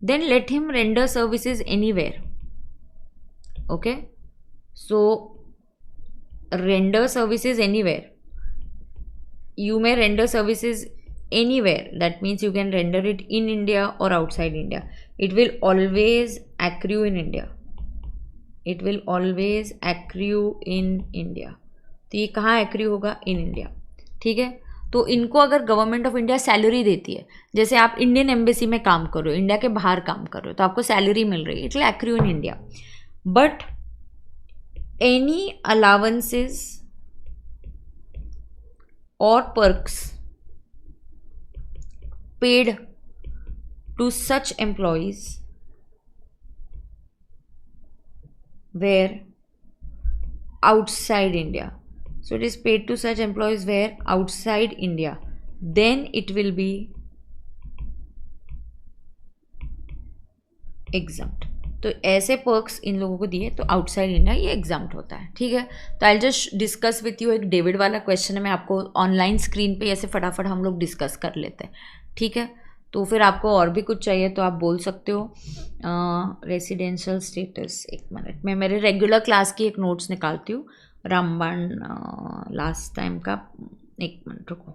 then let him render services anywhere. Okay, so render services anywhere, you may render services anywhere, that means you can render it in India or outside India, it will always accrue in India. It will always accrue in India. तो ये कहाँ एक्रू होगा? In India. ठीक है, तो इनको अगर गवर्नमेंट ऑफ इंडिया सैलरी देती है, जैसे आप इंडियन एम्बेसी में काम कर रहे हो, इंडिया के बाहर काम कर रहे हो, तो आपको सैलरी मिल रही है, it will accrue in India. But any allowances or perks paid to such employees where outside India. So it is paid to such employees where outside India. Then it will be exempt. तो ऐसे पर्क्स इन लोगों को दिए तो आउटसाइड इंडिया ये एग्जाम्प्ट होता है। ठीक है, तो I just discuss with you. एक डेविड वाला क्वेश्चन है, मैं आपको ऑनलाइन स्क्रीन पे ऐसे फटाफट हम लोग डिस्कस कर लेते हैं। ठीक है, तो फिर आपको और भी कुछ चाहिए तो आप बोल सकते हो। रेसिडेंशियल स्टेटस, एक मिनट, मैं मेरे रेगुलर क्लास की एक नोट्स निकालती हूँ रामबाण लास्ट टाइम का। एक मिनट रुको।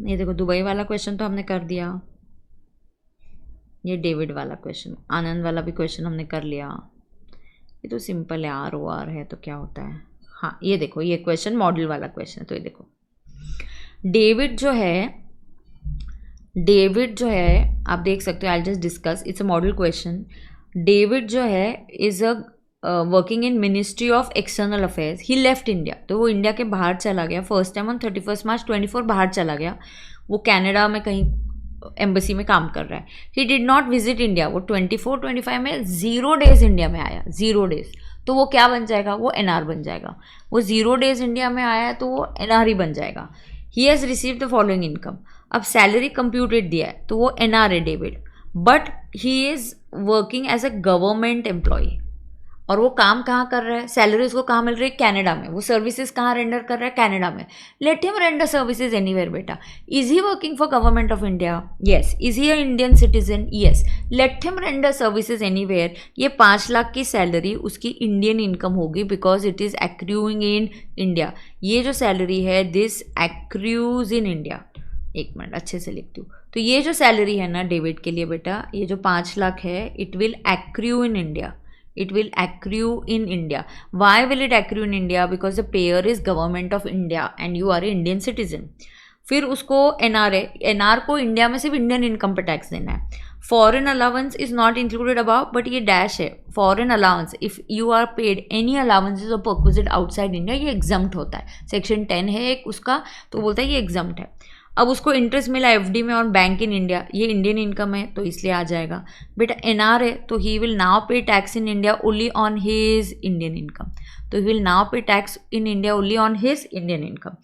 ये देखो, दुबई वाला क्वेश्चन तो हमने कर दिया, ये डेविड वाला क्वेश्चन, आनंद वाला भी क्वेश्चन हमने कर लिया। ये तो सिंपल है, ROR है तो क्या होता है। हाँ, ये देखो, ये क्वेश्चन मॉडल वाला क्वेश्चन है। तो ये देखो, डेविड जो है आप देख सकते हो, I just discuss, it's a model question. David जो है is a working in ministry of external affairs. He left India, तो वो इंडिया के बाहर चला गया फर्स्ट टाइम ऑन 31 मार्च 24 बाहर चला गया। वो कनाडा में कहीं एम्बेसी में काम कर रहा है। He did not visit India. वो 24-25 में 0 डेज इंडिया में आया, 0 डेज। तो वो क्या बन जाएगा? वो NR बन जाएगा। वो 0 डेज इंडिया में आया है तो वो NR ही बन जाएगा। He has receive the following income. अब सैलरी कंप्यूटेड दिया है तो वो NR है David, but he is working as a government employee. और वो काम कहाँ कर रहा है? सैलरी उसको कहाँ मिल रही है? कनाडा में। वो सर्विसेज कहाँ रेंडर कर रहा है? कनाडा में। Let him render services anywhere बेटा। Is he working for government of India? Yes. Is he a Indian citizen? Yes. Let him render services anywhere. ये 5 लाख की सैलरी उसकी इंडियन इनकम होगी because it is accruing in India. ये जो सैलरी है, दिस एक्रूज इन इंडिया। एक मिनट अच्छे से लिखती हूँ। तो ये जो सैलरी है ना डेविड के लिए बेटा, ये जो 5 लाख है, it will accrue in India. It will accrue in India. Why will it accrue in India? Because the payer is government of India and you are an Indian citizen. फिर उसको NR है, NR को इंडिया में सिर्फ इंडियन इनकम पे टैक्स देना है। Foreign allowance is not included about, but ये डैश है। Foreign allowance, if you are paid any allowances or perquisite outside India, ये एग्जम्प्ट होता है। सेक्शन 10 है एक उसका, तो बोलता है ये एग्जम्प्ट है। अब उसको इंटरेस्ट मिला FD में और बैंक इन इंडिया, ये इंडियन इनकम है तो इसलिए आ जाएगा। बेटा NR है तो ही विल नाउ पे tax in India only on his Indian income. तो ही विल नाउ पे tax in India only on his Indian income.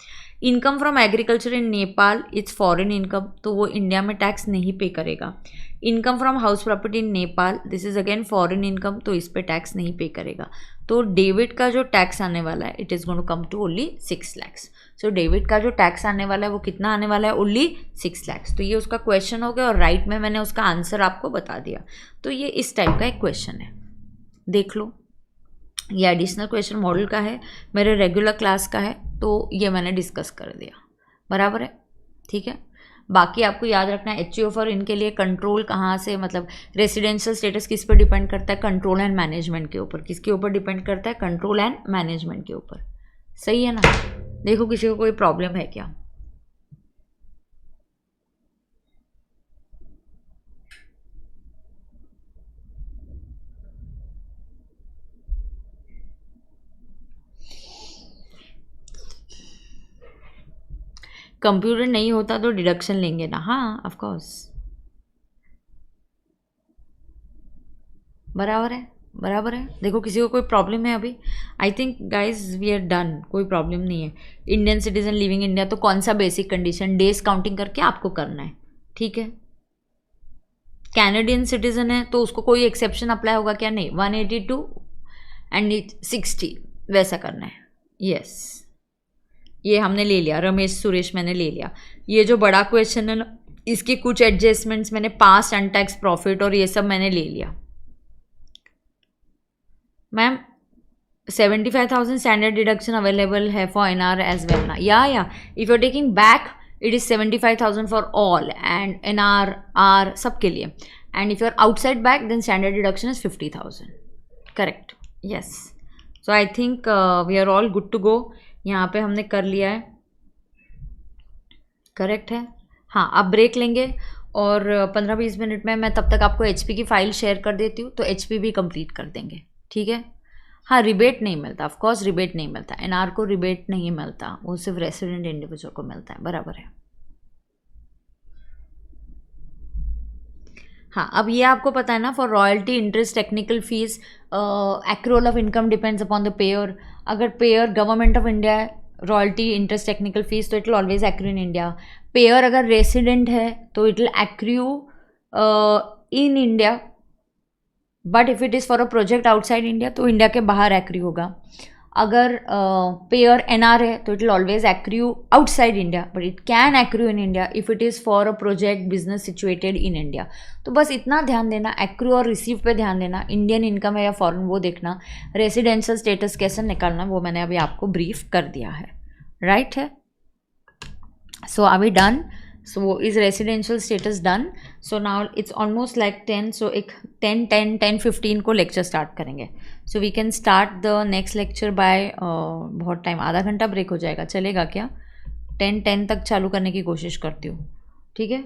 Income from agriculture in Nepal, it's foreign income, तो वो इंडिया में टैक्स नहीं पे करेगा। Income from house property in Nepal, this is again foreign income, तो इस पे टैक्स नहीं पे करेगा। तो डेविड का जो टैक्स आने वाला है, it is going to come to only 6 lakhs। So David का जो टैक्स आने वाला है वो कितना आने वाला है? Only 6 lakhs। तो ये उसका क्वेश्चन हो गया और राइट में मैंने उसका आंसर आपको बता दिया। तो ये इस टाइप का एक क्वेश्चन है, देख लो। ये एडिशनल क्वेश्चन मॉडल का है, मेरे रेगुलर क्लास का है, तो ये मैंने डिस्कस कर दिया। बराबर है, ठीक है। बाकी आपको याद रखना है HUF फॉर इनके लिए कंट्रोल कहाँ से, मतलब रेसिडेंशियल स्टेटस किस पर डिपेंड करता है? कंट्रोल एंड मैनेजमेंट के ऊपर। किसके ऊपर डिपेंड करता है? कंट्रोल एंड मैनेजमेंट के ऊपर। सही है ना? देखो किसी को कोई प्रॉब्लम है क्या? कंप्यूटर नहीं होता तो डिडक्शन लेंगे ना। हाँ ऑफ कोर्स, बराबर है, बराबर है। देखो किसी को कोई प्रॉब्लम है अभी? I think guys we are done, कोई प्रॉब्लम नहीं है। इंडियन सिटीजन लिविंग इंडिया, तो कौन सा बेसिक कंडीशन? डेज काउंटिंग करके आपको करना है, ठीक है। कैनेडियन सिटीजन है तो उसको कोई एक्सेप्शन अप्लाई होगा क्या? नहीं, 182 एंड 60 वैसा करना है। यस, ये हमने ले लिया, रमेश सुरेश मैंने ले लिया। ये जो बड़ा क्वेश्चन है ना, इसके कुछ एडजस्टमेंट्स मैंने पास्ट अनटैक्स प्रॉफिट और ये सब मैंने ले लिया। मैम 75,000 standard deduction available है for NR as well ना. Yeah. If you're taking back, it is 75,000 for all and NR R सबके लिए. And if you're outside back, then standard deduction is 50,000. Correct. Yes. So I think we are all good to go. यहाँ पे हमने कर लिया है. करेक्ट है. हाँ, अब ब्रेक लेंगे और 15-20 मिनट में मैं तब तक आपको HP की फ़ाइल शेयर कर देती हूँ, तो HP भी कंप्लीट कर देंगे. ठीक है. हाँ, रिबेट नहीं मिलता, ऑफ कोर्स रिबेट नहीं मिलता. NR को रिबेट नहीं मिलता, वो सिर्फ रेसिडेंट इंडिविजुअल को मिलता है. बराबर है. हाँ, अब ये आपको पता है ना, for royalty, interest, technical fees, accrual of income depends upon the pair. अगर पेयर गवर्नमेंट ऑफ इंडिया है, रॉयल्टी, इंटरेस्ट, टेक्निकल फीस, तो it will always accrue in India. Pair अगर रेसिडेंट है तो it will accrue in India, but if it is for a project outside India तो इंडिया के बाहर एक्रू होगा. अगर पेयर NR है तो it will always accrue outside India, but it can accrue in India if it is for a project business situated in India. तो बस इतना ध्यान देना, एक्रू और रिसीव पे ध्यान देना. इंडियन इनकम है या फॉरेन वो देखना. रेसिडेंशियल स्टेटस कैसे निकालना वो मैंने अभी आपको ब्रीफ कर दिया है. राइट है. So are we done. So is residential status done. So now it's almost like 10. So एक 10:15 को लेक्चर स्टार्ट करेंगे. So we can start the next lecture by बहुत टाइम, आधा घंटा ब्रेक हो जाएगा, चलेगा क्या? 10:10 तक चालू करने की कोशिश करती हूँ. ठीक है.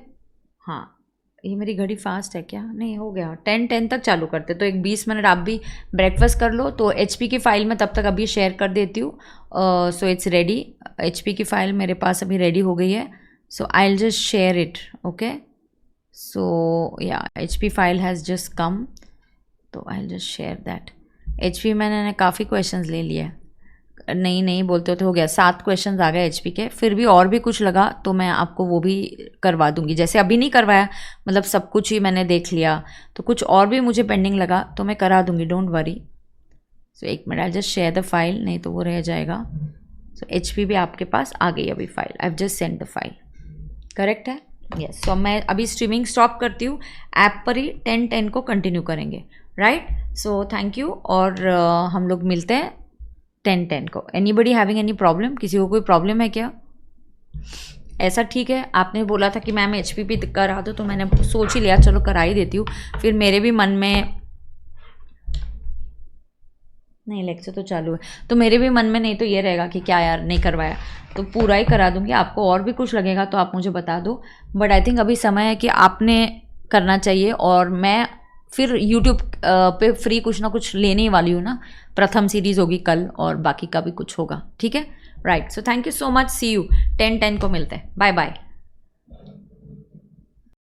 हाँ, ये मेरी घड़ी फास्ट है क्या? नहीं, हो गया. 10:10 तक चालू करते, तो एक 20 मिनट आप भी ब्रेकफास्ट कर लो. तो HP की फ़ाइल मैं तब तक अभी शेयर कर देती हूँ. So it's ready. HP की फ़ाइल मेरे पास अभी रेडी हो गई है. So I'll just share it. Okay. So yeah, HP file has just come. तो I'll just share that. HP मैंने काफ़ी क्वेश्चंस ले लिए. नहीं बोलते होते हो गया. 7 क्वेश्चंस आ गए HP के. फिर भी और भी कुछ लगा तो मैं आपको वो भी करवा दूंगी. जैसे अभी नहीं करवाया, मतलब सब कुछ ही मैंने देख लिया, तो कुछ और भी मुझे पेंडिंग लगा तो मैं करा दूंगी. Don't worry. सो एक minute, I'll just share the file, नहीं तो वो रह जाएगा. सो HP भी आपके पास आ गई अभी file. I've just sent the file. Correct है. यस. सो मैं अभी स्ट्रीमिंग स्टॉप करती हूँ. ऐप पर ही 10:10 को कंटिन्यू करेंगे. राइट. So thank you. और हम लोग मिलते हैं 10:10 को. Anybody having any problem? किसी को कोई प्रॉब्लम है क्या? ऐसा ठीक है. आपने बोला था कि मैम HP भी करा दो, तो मैंने सोच ही लिया चलो करा ही देती हूँ. फिर मेरे भी मन में, नहीं लेक्चर तो चालू है, तो मेरे भी मन में नहीं तो ये रहेगा कि क्या यार नहीं करवाया, तो पूरा ही करा दूंगी. आपको और भी कुछ लगेगा तो आप मुझे बता दो. बट आई थिंक अभी समय है कि आपने करना चाहिए. और मैं फिर YouTube पे फ्री कुछ ना कुछ लेने ही वाली हूँ ना. प्रथम सीरीज़ होगी कल और बाकी का भी कुछ होगा. ठीक है. Right. So thank you so much. See you 10:10 को मिलते हैं. Bye bye.